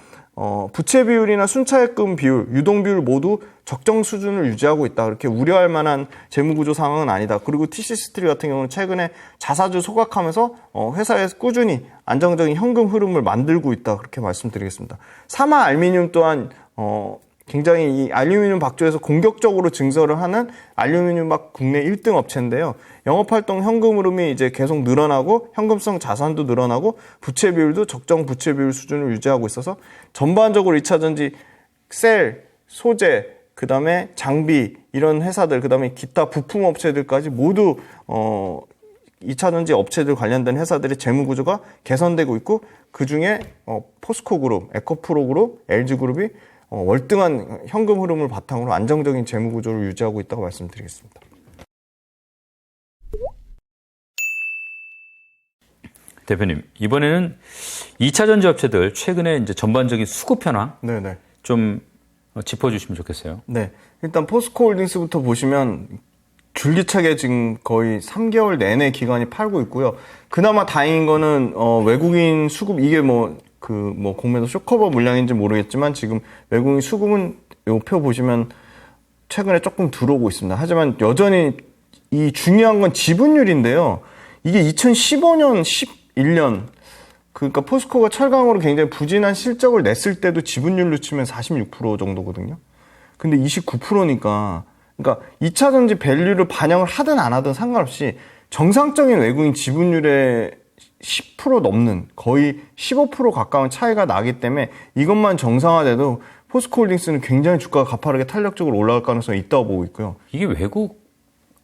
부채 비율이나 순차익금 비율, 유동 비율 모두 적정 수준을 유지하고 있다. 그렇게 우려할 만한 재무구조 상황은 아니다. 그리고 TC 스틸 같은 경우는 최근에 자사주 소각하면서 회사에서 꾸준히 안정적인 현금 흐름을 만들고 있다. 그렇게 말씀드리겠습니다. 사마 알미늄 또한 굉장히 이 알루미늄 박조에서 공격적으로 증설을 하는 알루미늄 박 국내 1등 업체인데요. 영업활동 현금 흐름이 이제 계속 늘어나고 현금성 자산도 늘어나고 부채 비율도 적정 부채 비율 수준을 유지하고 있어서 전반적으로 2차전지 셀, 소재, 그 다음에 장비 이런 회사들, 그 다음에 기타 부품 업체들까지 모두 2차전지 업체들 관련된 회사들의 재무구조가 개선되고 있고 그중에 포스코 그룹, 에코프로 그룹, LG그룹이 월등한 현금 흐름을 바탕으로 안정적인 재무구조를 유지하고 있다고 말씀드리겠습니다.
대표님, 이번에는 2차 전지 업체들 최근에 이제 전반적인 수급 현황
네네.
좀 짚어주시면 좋겠어요.
네, 일단 포스코홀딩스부터 보시면 줄기차게 지금 거의 3개월 내내 기간이 팔고 있고요. 그나마 다행인 거는 외국인 수급 이게 공매도 쇼커버 물량인지 모르겠지만 지금 외국인 수급은 요 표 보시면 최근에 조금 들어오고 있습니다. 하지만 여전히 이 중요한 건 지분율인데요. 이게 2015년, 11년 그러니까 포스코가 철강으로 굉장히 부진한 실적을 냈을 때도 지분율로 치면 46% 정도거든요. 근데 29%니까 그러니까 2차 전지 밸류를 반영을 하든 안 하든 상관없이 정상적인 외국인 지분율의 10% 넘는 거의 15% 가까운 차이가 나기 때문에 이것만 정상화돼도 포스코홀딩스는 굉장히 주가가 가파르게 탄력적으로 올라갈 가능성이 있다고 보고 있고요.
이게 외국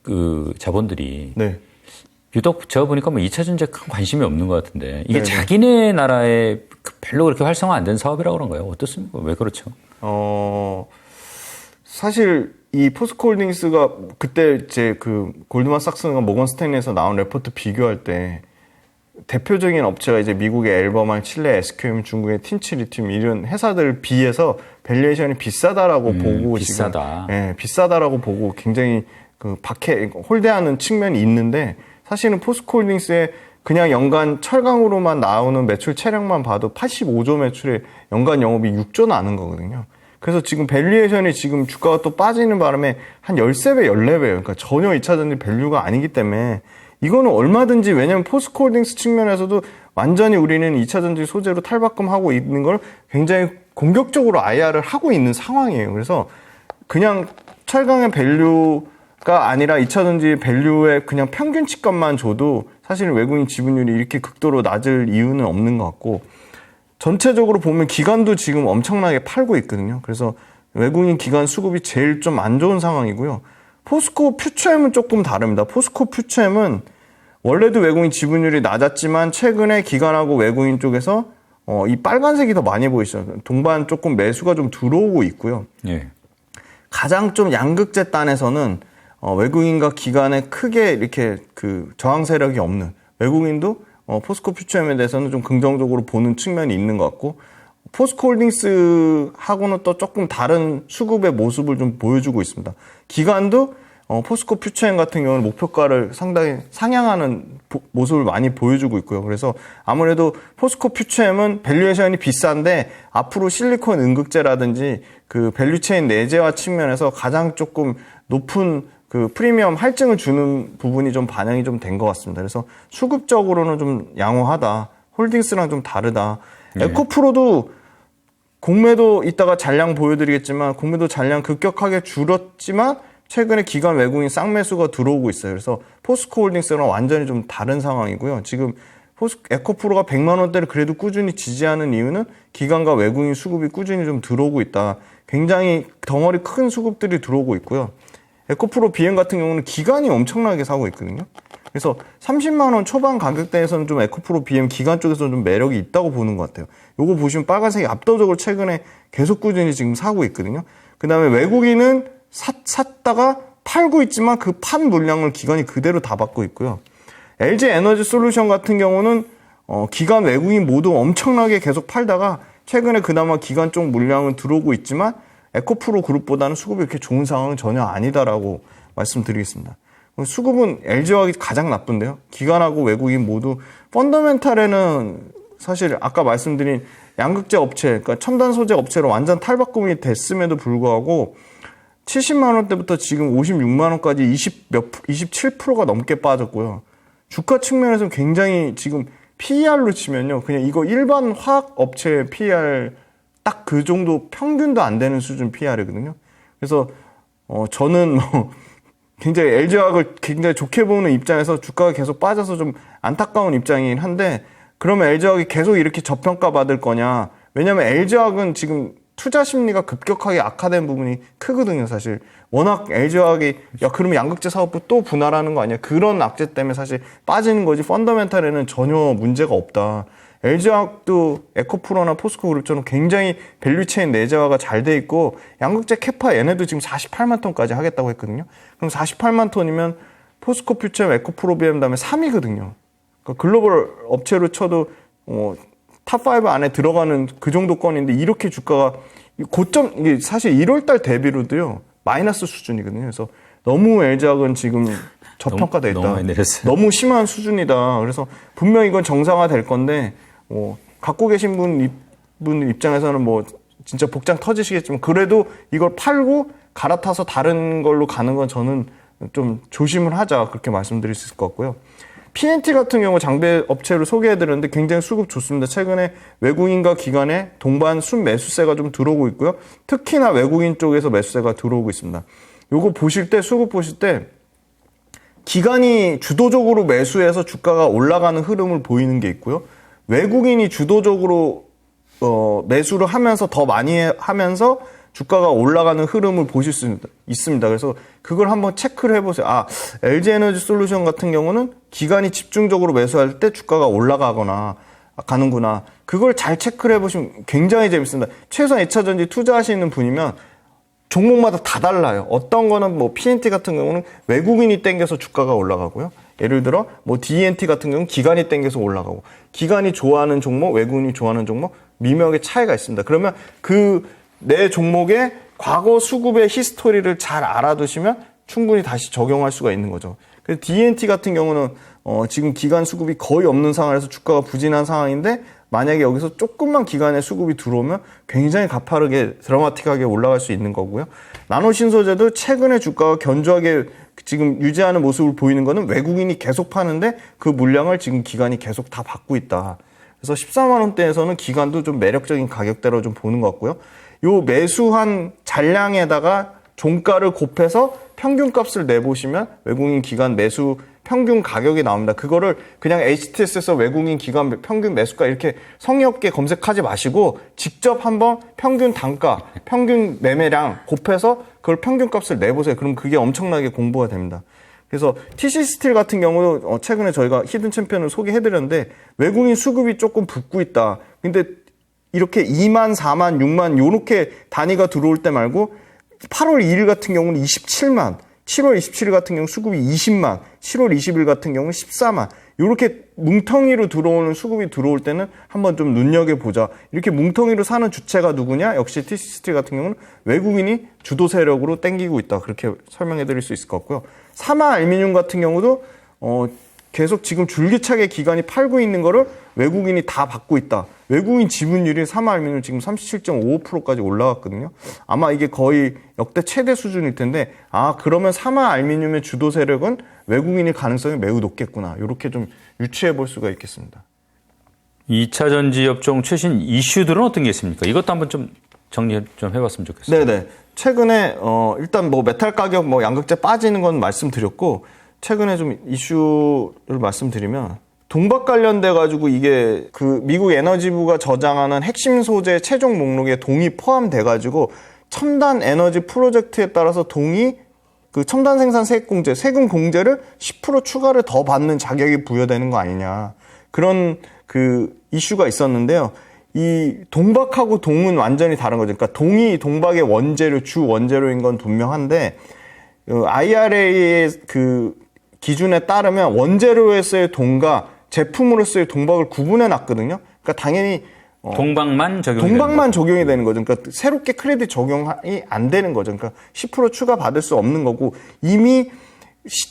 그 자본들이
네.
유독 제가 보니까 뭐 2차 전지에 큰 관심이 없는 것 같은데 이게
네네.
자기네 나라에 별로 그렇게 활성화 안 된 사업이라고 그런가요? 어떻습니까? 왜 그렇죠?
사실 이 포스코홀딩스가 그때 이제 그 골드만삭스가 모건 스탠리에서 나온 레포트 비교할 때 대표적인 업체가 이제 미국의 엘버만, 칠레 SQM, 중국의 틴치 리튬 이런 회사들을 비해서 밸류에이션이 비싸다라고 보고
비싸다.
지금 비싸다라고 보고 굉장히 그 홀대하는 측면이 있는데 사실은 포스코홀딩스의 그냥 연간 철강으로만 나오는 매출 체력만 봐도 85조 매출에 연간 영업이 6조 나는 거거든요. 그래서 지금 밸류에이션이 지금 주가가 또 빠지는 바람에 한 13배, 14배 그러니까 전혀 2차 전지 밸류가 아니기 때문에 이거는 얼마든지 왜냐면 포스코홀딩스 측면에서도 완전히 우리는 2차 전지 소재로 탈바꿈하고 있는 걸 굉장히 공격적으로 IR을 하고 있는 상황이에요. 그래서 그냥 철강의 밸류가 아니라 2차 전지 밸류의 그냥 평균치값만 줘도 사실 외국인 지분율이 이렇게 극도로 낮을 이유는 없는 것 같고 전체적으로 보면 기관도 지금 엄청나게 팔고 있거든요. 그래서 외국인 기관 수급이 제일 좀 안 좋은 상황이고요. 포스코 퓨처엠은 조금 다릅니다. 포스코 퓨처엠은 원래도 외국인 지분율이 낮았지만 최근에 기관하고 외국인 쪽에서 이 빨간색이 더 많이 보이시죠. 동반 조금 매수가 좀 들어오고 있고요.
예.
가장 좀 양극재 단에서는 외국인과 기관에 크게 이렇게 그 저항 세력이 없는 외국인도 포스코 퓨처엠에 대해서는 좀 긍정적으로 보는 측면이 있는 것 같고 포스코홀딩스하고는 또 조금 다른 수급의 모습을 좀 보여주고 있습니다. 기관도 포스코 퓨처엠 같은 경우는 목표가를 상당히 상향하는 모습을 많이 보여주고 있고요. 그래서 아무래도 포스코 퓨처엠은 밸류에이션이 비싼데 앞으로 실리콘 응급제라든지 그 밸류체인 내재화 측면에서 가장 조금 높은 그 프리미엄 할증을 주는 부분이 좀 반영이 좀 된 것 같습니다. 그래서 수급적으로는 좀 양호하다. 홀딩스랑 좀 다르다.
네.
에코프로도 공매도 이따가 잔량 보여드리겠지만 공매도 잔량 급격하게 줄었지만 최근에 기관 외국인 쌍매수가 들어오고 있어요. 그래서 포스코홀딩스랑 완전히 좀 다른 상황이고요. 지금 에코프로가 100만 원대를 그래도 꾸준히 지지하는 이유는 기관과 외국인 수급이 꾸준히 좀 들어오고 있다. 굉장히 덩어리 큰 수급들이 들어오고 있고요. 에코프로 BM 같은 경우는 기관이 엄청나게 사고 있거든요. 그래서 30만 원 초반 가격대에서는 좀 에코프로 BM 기관 쪽에서는 좀 매력이 있다고 보는 것 같아요. 요거 보시면 빨간색이 압도적으로 최근에 계속 꾸준히 지금 사고 있거든요. 그 다음에 외국인은 샀다가 팔고 있지만 그 판 물량을 기관이 그대로 다 받고 있고요. LG 에너지 솔루션 같은 경우는 기관 외국인 모두 엄청나게 계속 팔다가 최근에 그나마 기관 쪽 물량은 들어오고 있지만 에코프로 그룹보다는 수급이 이렇게 좋은 상황은 전혀 아니다라고 말씀드리겠습니다. 수급은 LG화학이 가장 나쁜데요. 기관하고 외국인 모두 펀더멘탈에는 사실 아까 말씀드린 양극재 업체, 그러니까 첨단 소재 업체로 완전 탈바꿈이 됐음에도 불구하고 70만 원대부터 지금 56만 원까지 27%가 넘게 빠졌고요. 주가 측면에서 굉장히 지금 PER로 치면요. 그냥 이거 일반 화학 업체 PER 딱 그 정도 평균도 안 되는 수준 PER이거든요. 그래서 저는 굉장히 LG화학을 굉장히 좋게 보는 입장에서 주가가 계속 빠져서 좀 안타까운 입장이긴 한데 그러면 LG화학이 계속 이렇게 저평가 받을 거냐. 왜냐면 LG화학은 지금 투자 심리가 급격하게 악화된 부분이 크거든요, 사실. 워낙 LG화학이 그러면 양극재 사업부 또 분할하는 거 아니야? 그런 악재 때문에 사실 빠지는 거지 펀더멘탈에는 전혀 문제가 없다. LG화학도 에코프로나 포스코그룹처럼 굉장히 밸류체인 내재화가 잘 돼 있고 양극재 캐파 얘네도 지금 48만 톤까지 하겠다고 했거든요. 그럼 48만 톤이면 포스코 퓨처 에코프로 BM 다음에 3위거든요. 그러니까 글로벌 업체로 쳐도 탑5 안에 들어가는 그 정도 건인데 이렇게 주가가 고점 이게 사실 1월달 대비로도요 마이너스 수준이거든요. 그래서 너무 LG화학은 지금 저평가돼 있다. 너무 심한 수준이다. 그래서 분명 이건 정상화 될 건데 갖고 계신 분 입장에서는 뭐 진짜 복장 터지시겠지만 그래도 이걸 팔고 갈아타서 다른 걸로 가는 건 저는 좀 조심을 하자 그렇게 말씀드릴 수 있을 것 같고요. P&T 같은 경우 장비 업체를 소개해드렸는데 굉장히 수급 좋습니다. 최근에 외국인과 기관의 동반 순매수세가 좀 들어오고 있고요. 특히나 외국인 쪽에서 매수세가 들어오고 있습니다. 요거 보실 때 수급 보실 때 기관이 주도적으로 매수해서 주가가 올라가는 흐름을 보이는 게 있고요. 외국인이 주도적으로 매수를 하면서 더 많이 하면서 주가가 올라가는 흐름을 보실 수 있습니다. 그래서 그걸 한번 체크를 해보세요. LG에너지솔루션 같은 경우는 기관이 집중적으로 매수할 때 주가가 올라가거나 가는구나. 그걸 잘 체크를 해보시면 굉장히 재밌습니다. 최소한 2차전지 투자하시는 분이면 종목마다 다 달라요. 어떤 거는 뭐 P&T 같은 경우는 외국인이 땡겨서 주가가 올라가고요. 예를 들어 뭐 D&T 같은 경우는 기관이 땡겨서 올라가고, 기관이 좋아하는 종목, 외국인이 좋아하는 종목 미묘하게 차이가 있습니다. 그러면 내 종목의 과거 수급의 히스토리를 잘 알아두시면 충분히 다시 적용할 수가 있는 거죠. 그래서 D&T 같은 경우는 지금 기관 수급이 거의 없는 상황에서 주가가 부진한 상황인데, 만약에 여기서 조금만 기관의 수급이 들어오면 굉장히 가파르게 드라마틱하게 올라갈 수 있는 거고요. 나노신소재도 최근에 주가가 견조하게 지금 유지하는 모습을 보이는 거는 외국인이 계속 파는데 그 물량을 지금 기관이 계속 다 받고 있다. 그래서 14만 원대에서는 기관도 좀 매력적인 가격대로 좀 보는 것 같고요. 요 매수한 잔량에다가 종가를 곱해서 평균값을 내보시면 외국인 기관 매수 평균 가격이 나옵니다. 그거를 그냥 HTS에서 외국인 기관 평균 매수가 이렇게 성의 없게 검색하지 마시고 직접 한번 평균 단가, 평균 매매량 곱해서 그걸 평균값을 내보세요. 그럼 그게 엄청나게 공부가 됩니다. 그래서 TC스틸 같은 경우도 최근에 저희가 히든 챔피언을 소개해드렸는데 외국인 수급이 조금 붙고 있다. 근데 이렇게 2만, 4만, 6만 요렇게 단위가 들어올 때 말고 8월 2일 같은 경우는 27만, 7월 27일 같은 경우 수급이 20만, 7월 20일 같은 경우는 14만 이렇게 뭉텅이로 들어오는 수급이 들어올 때는 한번 좀 눈여겨보자. 이렇게 뭉텅이로 사는 주체가 누구냐? 역시 TC스틸 같은 경우는 외국인이 주도 세력으로 땡기고 있다. 그렇게 설명해드릴 수 있을 것 같고요. 사마 알미늄 같은 경우도 계속 지금 줄기차게 기관이 팔고 있는 거를 외국인이 다 받고 있다. 외국인 지분율이 사마알미늄 지금 37.55%까지 올라갔거든요. 아마 이게 거의 역대 최대 수준일 텐데, 그러면 사마알미늄의 주도 세력은 외국인일 가능성이 매우 높겠구나. 이렇게 좀 유추해 볼 수가 있겠습니다.
2차 전지 업종 최신 이슈들은 어떤 게 있습니까? 이것도 한번 좀 정리 좀 해봤으면 좋겠습니다.
네네. 최근에 일단 뭐 메탈 가격 양극재 빠지는 건 말씀드렸고, 최근에 좀 이슈를 말씀드리면 동박 관련돼 가지고 이게 미국 에너지부가 저장하는 핵심 소재 최종 목록에 동이 포함돼 가지고 첨단 에너지 프로젝트에 따라서 동이 첨단 생산 세액공제, 세금 공제를 10% 추가를 더 받는 자격이 부여되는 거 아니냐. 그런 이슈가 있었는데요. 이 동박하고 동은 완전히 다른 거죠. 그러니까 동이 동박의 원재료, 주 원재료인 건 분명한데 IRA의 기준에 따르면 원재료에서의 동과 제품으로서의 동박을 구분해 놨거든요. 그러니까 당연히
동박만
적용이 되는 거죠. 그러니까 새롭게 크레딧 적용이 안 되는 거죠. 그러니까 10% 추가 받을 수 없는 거고, 이미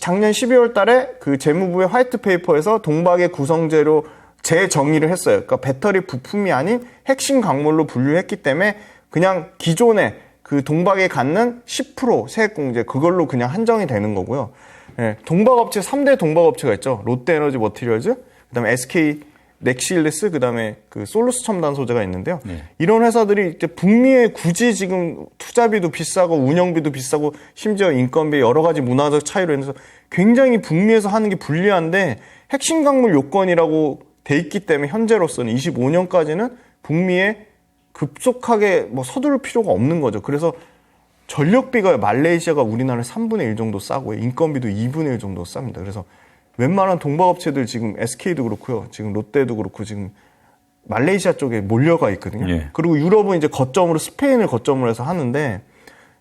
작년 12월 달에 재무부의 화이트 페이퍼에서 동박의 구성재료 재정의를 했어요. 그러니까 배터리 부품이 아닌 핵심 광물로 분류했기 때문에 그냥 기존에 동박에 갖는 10% 세액공제 그걸로 그냥 한정이 되는 거고요. 네, 동박업체 3대 동박업체가 있죠. 롯데에너지 머티리얼즈, 그다음에 SK 넥실리스, 그다음에 솔루스 첨단 소재가 있는데요. 네. 이런 회사들이 이제 북미에 굳이 지금 투자비도 비싸고 운영비도 비싸고 심지어 인건비 여러 가지 문화적 차이로 인해서 굉장히 북미에서 하는 게 불리한데, 핵심 광물 요건이라고 돼 있기 때문에 현재로서는 25년까지는 북미에 급속하게 서두를 필요가 없는 거죠. 그래서 전력비가 말레이시아가 우리나라의 3분의 1 정도 싸고요. 인건비도 2분의 1 정도 쌉니다. 그래서 웬만한 동박업체들 지금 SK도 그렇고요. 지금 롯데도 그렇고 지금 말레이시아 쪽에 몰려가 있거든요. 예. 그리고 유럽은 이제 스페인을 거점으로 해서 하는데,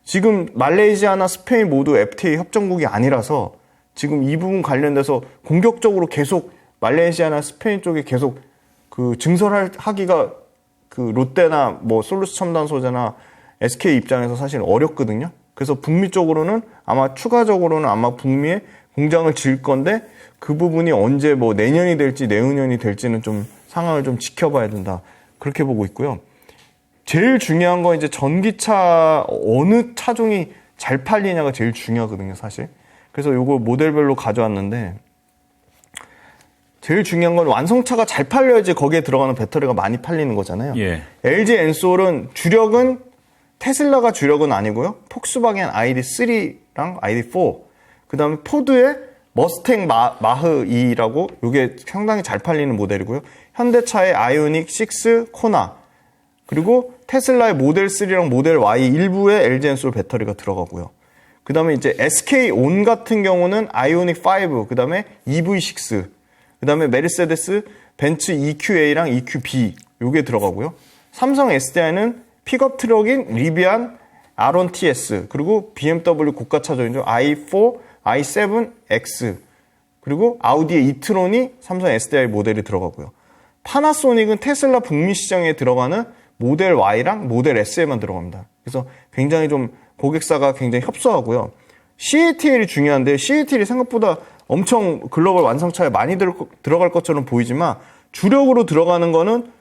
지금 말레이시아나 스페인 모두 FTA 협정국이 아니라서 지금 이 부분 관련돼서 공격적으로 계속 말레이시아나 스페인 쪽에 계속 증설하기가 롯데나 솔루스 첨단 소재나 SK 입장에서 사실 어렵거든요. 그래서 북미 쪽으로는 추가적으로는 북미에 공장을 지을 건데, 그 부분이 언제 내년이 될지 내후년이 될지는 좀 상황을 좀 지켜봐야 된다. 그렇게 보고 있고요. 제일 중요한 건 이제 전기차 어느 차종이 잘 팔리냐가 제일 중요하거든요, 사실. 그래서 요거 모델별로 가져왔는데 제일 중요한 건 완성차가 잘 팔려야지 거기에 들어가는 배터리가 많이 팔리는 거잖아요.
예.
LG 엔솔은 주력은 테슬라가 주력은 아니고요. 폭스바겐 ID3랑 ID4, 그 다음에 포드의 머스탱 마흐 2라고 이게 상당히 잘 팔리는 모델이고요. 현대차의 아이오닉 6 코나, 그리고 테슬라의 모델 3랑 모델 Y 일부에 LG 엔솔 배터리가 들어가고요. 그 다음에 이제 SK 온 같은 경우는 아이오닉 5, 그 다음에 EV6, 그 다음에 메르세데스 벤츠 EQA랑 EQB 요게 들어가고요. 삼성 SDI는 픽업 트럭인 리비안 R1TS, 그리고 BMW 고가차종이죠. i4, i7X, 그리고 아우디의 이트론이 삼성 SDI 모델이 들어가고요. 파나소닉은 테슬라 북미 시장에 들어가는 모델 Y랑 모델 S에만 들어갑니다. 그래서 굉장히 좀 고객사가 굉장히 협소하고요. CATL이 중요한데 CATL이 생각보다 엄청 글로벌 완성차에 많이 들어갈 것처럼 보이지만 주력으로 들어가는 거는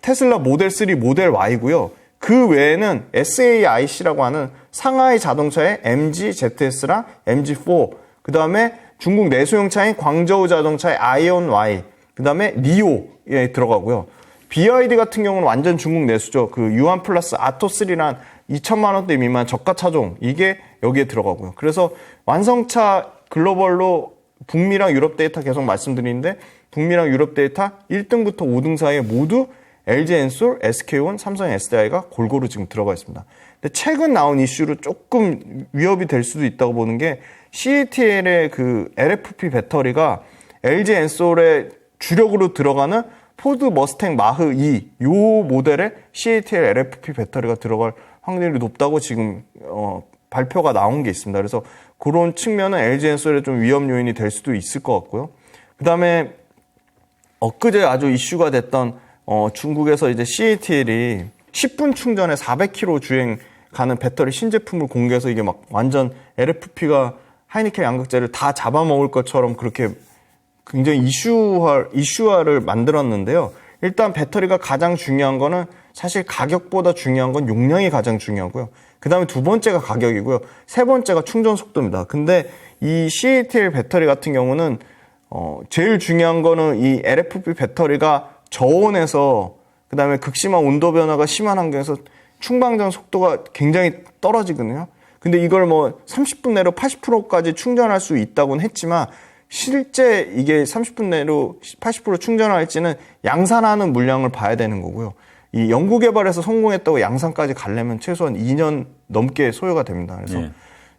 테슬라 모델 3, 모델 Y고요. 그 외에는 SAIC라고 하는 상하이 자동차의 MG ZS랑 MG4, 그 다음에 중국 내수용차인 광저우 자동차의 아이온 Y, 그 다음에 리오에 들어가고요. BYD 같은 경우는 완전 중국 내수죠. 그 유한 플러스 아토3란 2천만 원대 미만 저가 차종, 이게 여기에 들어가고요. 그래서 완성차 글로벌로 북미랑 유럽 데이터 계속 말씀드리는데 북미랑 유럽 데이터 1등부터 5등 사이에 모두 LG 엔솔, SK온, 삼성 SDI가 골고루 지금 들어가 있습니다. 근데 최근 나온 이슈로 조금 위협이 될 수도 있다고 보는 게 CATL의 그 LFP 배터리가 LG 엔솔의 주력으로 들어가는 포드 머스탱 마흐 2, 요 모델에 CATL LFP 배터리가 들어갈 확률이 높다고 지금 발표가 나온 게 있습니다. 그래서 그런 측면은 LG 엔솔의 좀 위험 요인이 될 수도 있을 것 같고요. 그 다음에 엊그제 아주 이슈가 됐던 중국에서 이제 CATL이 10분 충전에 400km 주행 가는 배터리 신제품을 공개해서 이게 막 완전 LFP가 하이니켄 양극재를 다 잡아먹을 것처럼 그렇게 굉장히 이슈화를 만들었는데요. 일단 배터리가 가장 중요한 거는 사실 가격보다 중요한 건 용량이 가장 중요하고요. 그 다음에 두 번째가 가격이고요. 세 번째가 충전 속도입니다. 근데 이 CATL 배터리 같은 경우는 제일 중요한 거는 이 LFP 배터리가 저온에서 그 다음에 극심한 온도 변화가 심한 환경에서 충방전 속도가 굉장히 떨어지거든요. 근데 이걸 뭐 30분 내로 80%까지 충전할 수 있다고는 했지만 실제 이게 30분 내로 80% 충전할지는 양산하는 물량을 봐야 되는 거고요. 이 연구개발에서 성공했다고 양산까지 가려면 최소한 2년 넘게 소요가 됩니다. 그래서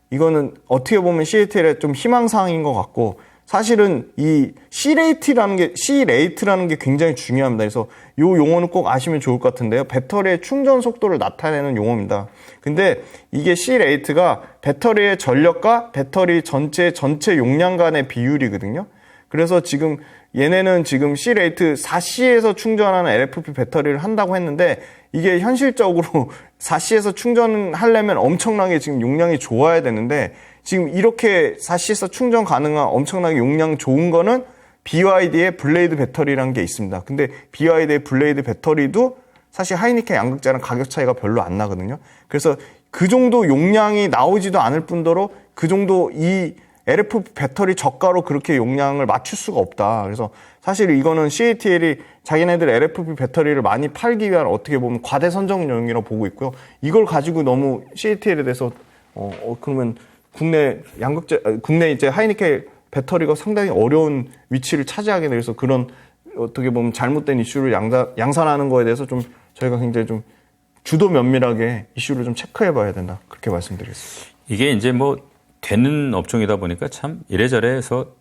이거는 어떻게 보면 CATL의 좀 희망사항인 것 같고 사실은 이 C레이트라는 게 굉장히 중요합니다. 그래서 이 용어는 꼭 아시면 좋을 것 같은데요. 배터리의 충전 속도를 나타내는 용어입니다. 근데 이게 C레이트가 배터리의 전력과 배터리 전체 용량 간의 비율이거든요. 그래서 지금 얘네는 지금 C레이트 4C에서 충전하는 LFP 배터리를 한다고 했는데 이게 현실적으로 4C에서 충전하려면 엄청나게 지금 용량이 좋아야 되는데 지금 이렇게 4C에서 충전 가능한 엄청나게 용량 좋은 거는 BYD의 블레이드 배터리라는 게 있습니다. 근데 BYD의 블레이드 배터리도 사실 하이니켄 양극재랑 가격 차이가 별로 안 나거든요. 그래서 그 정도 용량이 나오지도 않을 뿐더러 그 정도 이 LFP 배터리 저가로 그렇게 용량을 맞출 수가 없다. 그래서 사실 이거는 CATL이 자기네들 LFP 배터리를 많이 팔기 위한 어떻게 보면 과대 선정용이라고 보고 있고요. 이걸 가지고 너무 CATL에 대해서 그러면 국내 이제 하이니켄 배터리가 상당히 어려운 위치를 차지하게 돼서 그런 어떻게 보면 잘못된 이슈를 양산하는 거에 대해서 좀 저희가 굉장히 좀 주도 면밀하게 이슈를 좀 체크해 봐야 된다. 그렇게 말씀드리겠습니다.
이게 이제 뭐 되는 업종이다 보니까 참 이래저래 해서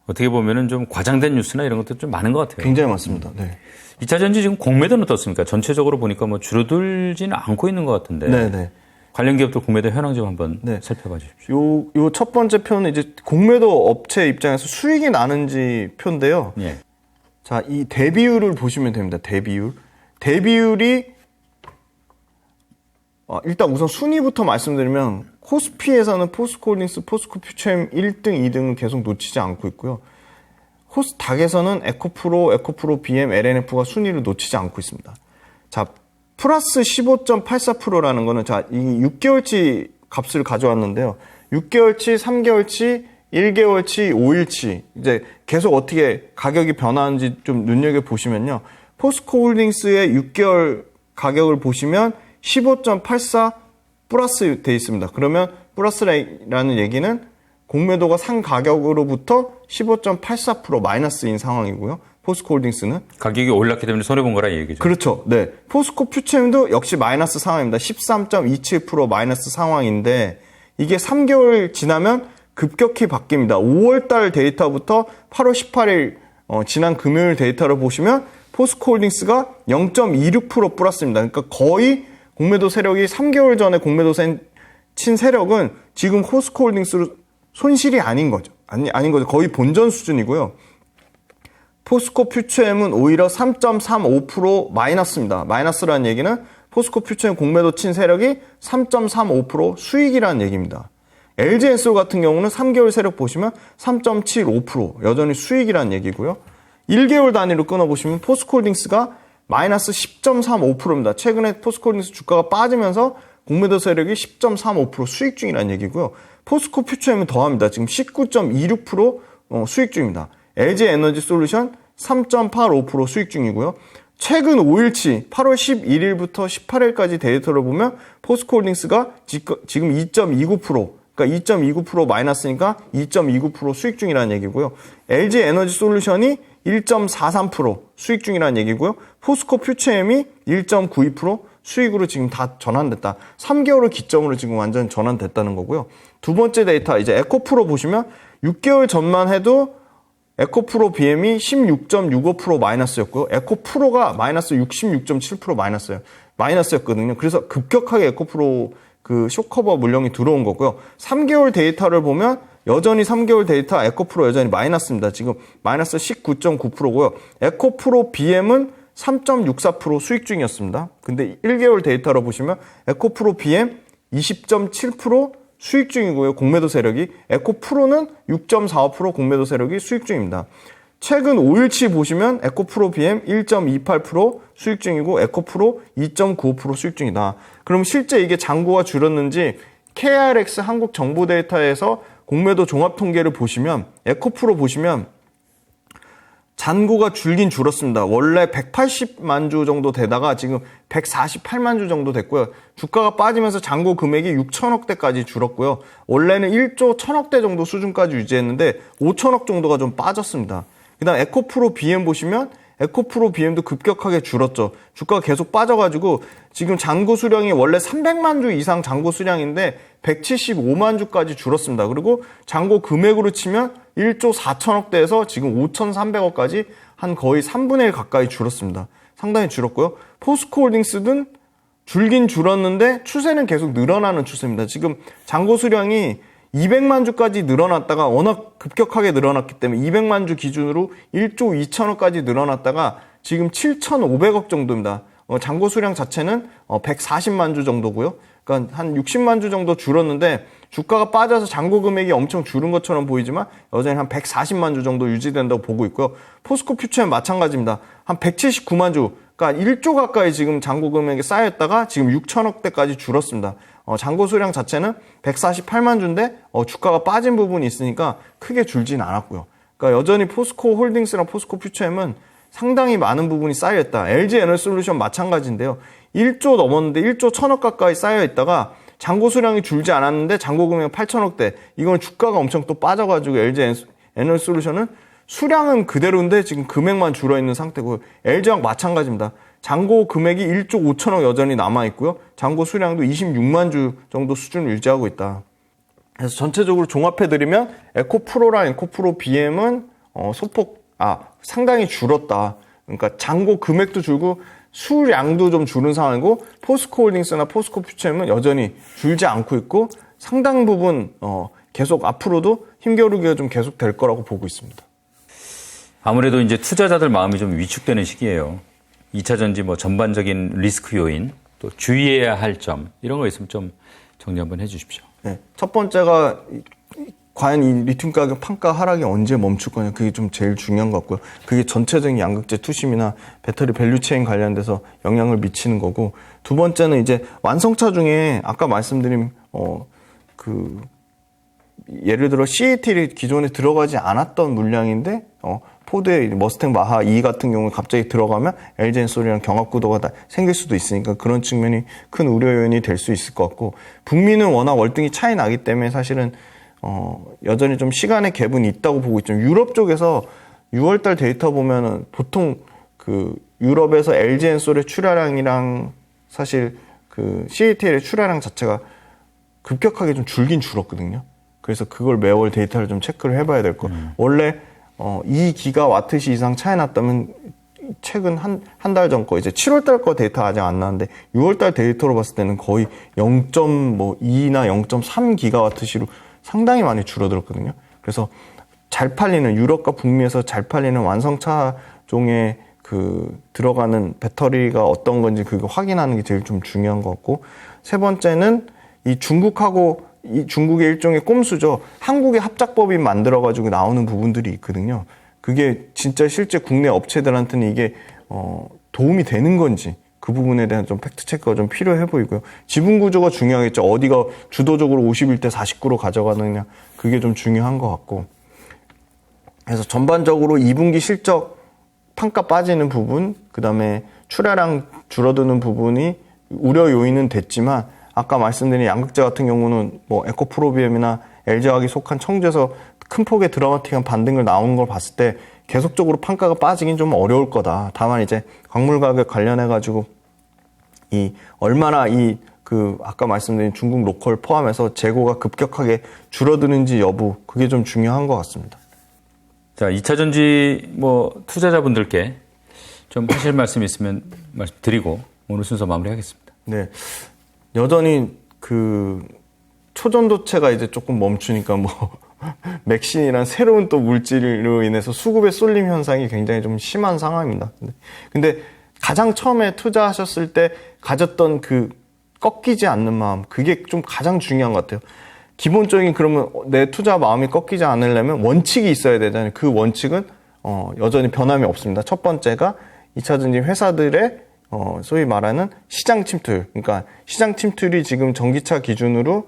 어떻게 보면은 좀 과장된 뉴스나 이런 것도 좀 많은 것 같아요.
굉장히 많습니다. 네.
2차 전지 지금 공매도는 어떻습니까? 전체적으로 보니까 뭐 줄어들지는 않고 있는 것 같은데.
네네.
관련 기업들 공매도 현황 좀 한번 살펴봐 주십시오.
요 첫 번째 표는 이제 공매도 업체 입장에서 수익이 나는지 표인데요.
예.
자, 이 대비율을 보시면 됩니다. 대비율이 일단 우선 순위부터 말씀드리면 코스피에서는 포스코홀딩스, 포스코퓨처엠 1등, 2등은 계속 놓치지 않고 있고요. 코스닥에서는 에코프로, BM, LNF가 순위를 놓치지 않고 있습니다. 자, 플러스 15.84%라는 거는 자, 이 6개월치 값을 가져왔는데요. 6개월치, 3개월치, 1개월치, 5일치 이제 계속 어떻게 가격이 변하는지 좀 눈여겨보시면요. 포스코홀딩스의 6개월 가격을 보시면 15.84 플러스 돼 있습니다. 그러면 플러스라는 얘기는 공매도가 산 가격으로부터 15.84% 마이너스인 상황이고요. 포스코홀딩스는
가격이 올랐기 때문에 손해본 거라 이 얘기죠.
그렇죠. 네. 포스코 퓨처엠도 역시 마이너스 상황입니다. 13.27% 마이너스 상황인데 이게 3개월 지나면 급격히 바뀝니다. 5월달 데이터부터 8월 18일 지난 금요일 데이터를 보시면 포스코홀딩스가 0.26% 플러스입니다. 그러니까 거의 공매도 세력이 3개월 전에 공매도 친 세력은 지금 포스코홀딩스로 손실이 아닌 거죠. 아닌 거죠. 거의 본전 수준이고요. 포스코 퓨처엠은 오히려 3.35% 마이너스입니다. 마이너스라는 얘기는 포스코 퓨처엠 공매도 친 세력이 3.35% 수익이라는 얘기입니다. LG엔솔 같은 경우는 3개월 세력 보시면 3.75% 여전히 수익이라는 얘기고요. 1개월 단위로 끊어보시면 포스코홀딩스가 마이너스 10.35%입니다. 최근에 포스코홀딩스 주가가 빠지면서 공매도 세력이 10.35% 수익 중이라는 얘기고요. 포스코 퓨처엠은 더합니다. 지금 19.26% 수익 중입니다. LG에너지솔루션 3.85% 수익 중이고요. 최근 5일치 8월 11일부터 18일까지 데이터를 보면 포스코홀딩스가 지금 2.29% 그러니까 2.29% 마이너스니까 2.29% 수익 중이라는 얘기고요. LG에너지솔루션이 1.43% 수익 중이라는 얘기고요. 포스코 퓨처엠이 1.92% 수익으로 지금 다 전환됐다. 3개월을 기점으로 지금 완전 전환됐다는 거고요. 두 번째 데이터 이제 에코프로 보시면 6개월 전만 해도 에코프로 BM이 16.65% 마이너스였고요. 에코프로가 마이너스 66.7% 마이너스였거든요. 그래서 급격하게 에코프로 그 쇼커버 물량이 들어온 거고요. 3개월 데이터를 보면 여전히 3개월 데이터 에코프로 여전히 마이너스입니다. 지금 마이너스 19.9%고요. 에코프로 BM은 3.64% 수익 중이었습니다. 근데 1개월 데이터로 보시면 에코프로 BM 20.7% 수익 중이고요. 공매도 세력이. 에코프로는 6.45% 공매도 세력이 수익 중입니다. 최근 5일치 보시면 에코프로 BM 1.28% 수익 중이고 에코프로 2.95% 수익 중이다. 그럼 실제 이게 잔고가 줄었는지 KRX 한국 정보 데이터에서 공매도 종합 통계를 보시면 에코프로 보시면 잔고가 줄긴 줄었습니다. 원래 180만 주 정도 되다가 지금 148만 주 정도 됐고요. 주가가 빠지면서 잔고 금액이 6천억대까지 줄었고요. 원래는 1조 1천억대 정도 수준까지 유지했는데 5천억 정도가 좀 빠졌습니다. 그 다음 에코프로 BM 보시면 에코프로 BM도 급격하게 줄었죠. 주가가 계속 빠져가지고 지금 잔고 수량이 원래 300만 주 이상 잔고 수량인데 175만 주까지 줄었습니다. 그리고 잔고 금액으로 치면 1조 4천억대에서 지금 5,300억까지 한 거의 3분의 1 가까이 줄었습니다. 상당히 줄었고요. 포스코홀딩스는 줄긴 줄었는데 추세는 계속 늘어나는 추세입니다. 지금 잔고 수량이 200만 주까지 늘어났다가 워낙 급격하게 늘어났기 때문에 200만 주 기준으로 1조 2천억까지 늘어났다가 지금 7,500억 정도입니다. 잔고 수량 자체는 140만 주 정도고요. 그러니까 한 60만 주 정도 줄었는데 주가가 빠져서 잔고 금액이 엄청 줄은 것처럼 보이지만 여전히 한 140만 주 정도 유지된다고 보고 있고요. 포스코 퓨처엔 마찬가지입니다. 한 179만 주, 그러니까 1조 가까이 지금 잔고 금액이 쌓였다가 지금 6천억대까지 줄었습니다. 잔고 수량 자체는 148만 주인데 주가가 빠진 부분이 있으니까 크게 줄진 않았고요. 그러니까 여전히 포스코 홀딩스랑 포스코 퓨처엠은 상당히 많은 부분이 쌓여있다. LG에너지솔루션 마찬가지인데요. 1조 넘었는데 1조 1천억 가까이 쌓여있다가 잔고 수량이 줄지 않았는데 잔고 금액 8천억대. 이건 주가가 엄청 또 빠져가지고 LG에너지솔루션은 수량은 그대로인데 지금 금액만 줄어있는 상태고요. LG랑 마찬가지입니다. 잔고 금액이 1조 5천억 여전히 남아있고요. 잔고 수량도 26만 주 정도 수준을 유지하고 있다. 그래서 전체적으로 종합해드리면 에코프로랑 에코프로 BM은 상당히 줄었다. 그러니까 잔고 금액도 줄고 수량도 좀 줄은 상황이고 포스코홀딩스나 포스코 퓨처엠은 여전히 줄지 않고 있고 상당 부분 계속 앞으로도 힘겨루기가 좀 계속 될 거라고 보고 있습니다.
아무래도 이제 투자자들 마음이 좀 위축되는 시기예요. 2차 전지 전반적인 리스크 요인, 또 주의해야 할 점, 이런 거 있으면 좀 정리 한번 해 주십시오.
네. 첫 번째가 과연 이 리튬 가격 판가 하락이 언제 멈출 거냐, 그게 좀 제일 중요한 것 같고요. 그게 전체적인 양극재 투심이나 배터리 밸류체인 관련돼서 영향을 미치는 거고, 두 번째는 이제 완성차 중에 아까 말씀드린 예를 들어 CATL이 기존에 들어가지 않았던 물량인데 포드의 머스탱 마하 2 같은 경우는 갑자기 들어가면 LG 엔솔이랑 경합 구도가 다 생길 수도 있으니까 그런 측면이 큰 우려 요인이 될 수 있을 것 같고, 북미는 워낙 월등히 차이 나기 때문에 사실은 여전히 좀 시간의 갭은 있다고 보고 있죠. 유럽 쪽에서 6월달 데이터 보면은 보통 유럽에서 LG 엔솔의 출하량이랑 사실 CATL의 출하량 자체가 급격하게 좀 줄긴 줄었거든요. 그래서 그걸 매월 데이터를 좀 체크를 해봐야 될 거. 원래 2기가와트시 이상 차이 났다면 최근 한 달 전 거, 이제 7월달 거 데이터 아직 안 나왔는데 6월달 데이터로 봤을 때는 거의 0.2나 0.3기가와트시로 상당히 많이 줄어들었거든요. 그래서 잘 팔리는, 유럽과 북미에서 잘 팔리는 완성차종에 들어가는 배터리가 어떤 건지 그거 확인하는 게 제일 좀 중요한 것 같고, 세 번째는 이 중국의 일종의 꼼수죠. 한국의 합작법인 만들어가지고 나오는 부분들이 있거든요. 그게 진짜 실제 국내 업체들한테는 이게 도움이 되는 건지, 그 부분에 대한 좀 팩트체크가 좀 필요해 보이고요. 지분 구조가 중요하겠죠. 어디가 주도적으로 51대 49로 가져가느냐, 그게 좀 중요한 것 같고. 그래서 전반적으로 2분기 실적 판가 빠지는 부분, 그 다음에 출하량 줄어드는 부분이 우려 요인은 됐지만, 아까 말씀드린 양극재 같은 경우는 뭐 에코프로비엠이나 LG화학이 속한 청주에서 큰 폭의 드라마틱한 반등을 나오는 걸 봤을 때 계속적으로 판가가 빠지긴 좀 어려울 거다. 다만 이제 광물 가격 관련해가지고 얼마나 아까 말씀드린 중국 로컬 포함해서 재고가 급격하게 줄어드는지 여부, 그게 좀 중요한 것 같습니다.
자, 2차전지 투자자분들께 좀 하실 말씀 있으면 말씀드리고 오늘 순서 마무리하겠습니다.
네. 여전히 초전도체가 이제 조금 멈추니까 맥신이란 새로운 또 물질로 인해서 수급의 쏠림 현상이 굉장히 좀 심한 상황입니다. 근데 가장 처음에 투자하셨을 때 가졌던 꺾이지 않는 마음, 그게 좀 가장 중요한 것 같아요. 기본적인, 그러면 내 투자 마음이 꺾이지 않으려면 원칙이 있어야 되잖아요. 그 원칙은 여전히 변함이 없습니다. 첫 번째가 2차전지 회사들의 소위 말하는 시장 침투. 그러니까 시장 침투율이 지금 전기차 기준으로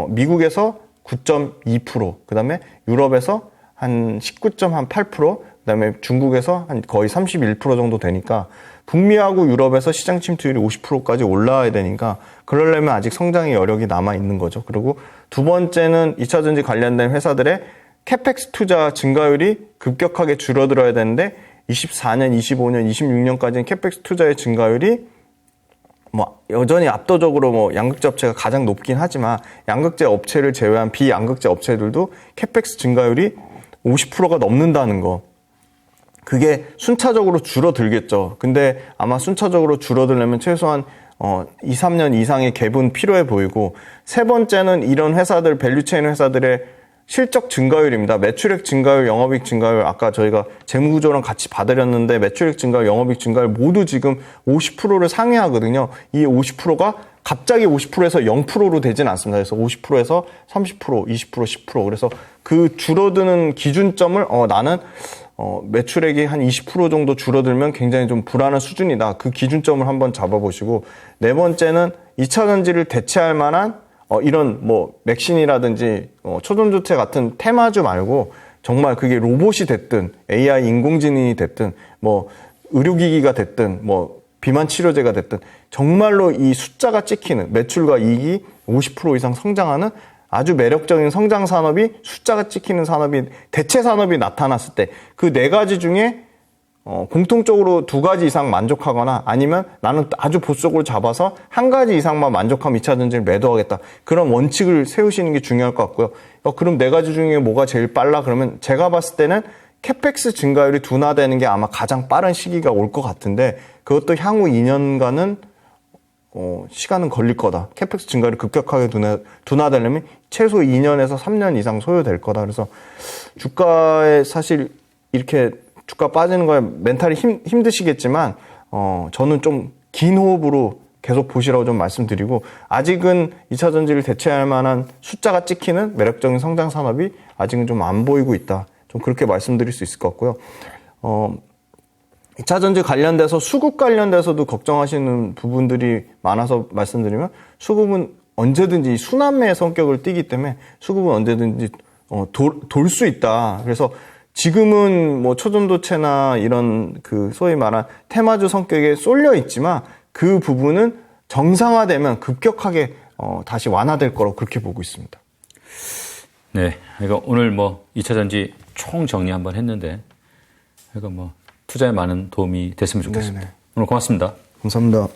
미국에서 9.2%, 그다음에 유럽에서 한 19.8%, 그다음에 중국에서 한 거의 31% 정도 되니까 북미하고 유럽에서 시장 침투율이 50%까지 올라와야 되니까 그러려면 아직 성장의 여력이 남아 있는 거죠. 그리고 두 번째는 2차전지 관련된 회사들의 캐펙스 투자 증가율이 급격하게 줄어들어야 되는데 24년, 25년, 26년까지는 캐펙스 투자의 증가율이 여전히 압도적으로 양극재 업체가 가장 높긴 하지만 양극재 업체를 제외한 비양극재 업체들도 캐펙스 증가율이 50%가 넘는다는 거. 그게 순차적으로 줄어들겠죠. 근데 아마 순차적으로 줄어들려면 최소한 2, 3년 이상의 갭은 필요해 보이고, 세 번째는 이런 회사들, 밸류체인 회사들의 실적 증가율입니다. 매출액 증가율, 영업이익 증가율, 아까 저희가 재무구조랑 같이 봐드렸는데 매출액 증가율, 영업이익 증가율 모두 지금 50%를 상회하거든요. 이 50%가 갑자기 50%에서 0%로 되진 않습니다. 그래서 50%에서 30%, 20%, 10%. 그래서 그 줄어드는 기준점을 나는 매출액이 한 20% 정도 줄어들면 굉장히 좀 불안한 수준이다. 그 기준점을 한번 잡아보시고, 네 번째는 2차전지를 대체할 만한 이런 맥신이라든지 초전도체 같은 테마주 말고 정말 그게 로봇이 됐든 AI 인공지능이 됐든 의료기기가 됐든 비만 치료제가 됐든 정말로 이 숫자가 찍히는, 매출과 이익이 50% 이상 성장하는 아주 매력적인 성장 산업이, 숫자가 찍히는 산업이, 대체 산업이 나타났을 때 그 네 가지 중에 공통적으로 두 가지 이상 만족하거나 아니면 나는 아주 보수적으로 잡아서 한 가지 이상만 만족하면 2차전지를 매도하겠다. 그런 원칙을 세우시는 게 중요할 것 같고요. 그럼 네 가지 중에 뭐가 제일 빨라? 그러면 제가 봤을 때는 캐펙스 증가율이 둔화되는 게 아마 가장 빠른 시기가 올 것 같은데, 그것도 향후 2년간은 시간은 걸릴 거다. 캐펙스 증가율이 급격하게 둔화되려면 최소 2년에서 3년 이상 소요될 거다. 그래서 주가에 사실 이렇게 주가 빠지는 거에 멘탈이 힘드시겠지만 저는 좀 긴 호흡으로 계속 보시라고 좀 말씀드리고, 아직은 2차전지를 대체할 만한 숫자가 찍히는 매력적인 성장 산업이 아직은 좀 안 보이고 있다. 좀 그렇게 말씀드릴 수 있을 것 같고요. 2차전지 관련돼서 수급 관련돼서도 걱정하시는 부분들이 많아서 말씀드리면, 수급은 언제든지 순환매의 성격을 띠기 때문에 수급은 언제든지 돌 수 있다. 그래서 지금은 뭐 초전도체나 이런 그 소위 말한 테마주 성격에 쏠려 있지만 그 부분은 정상화되면 급격하게 다시 완화될 거라고 그렇게 보고 있습니다.
네. 그러니까 오늘 뭐 2차 전지 총 정리 한번 했는데 그러니까 뭐 투자에 많은 도움이 됐으면 좋겠습니다.
네네.
오늘 고맙습니다.
감사합니다.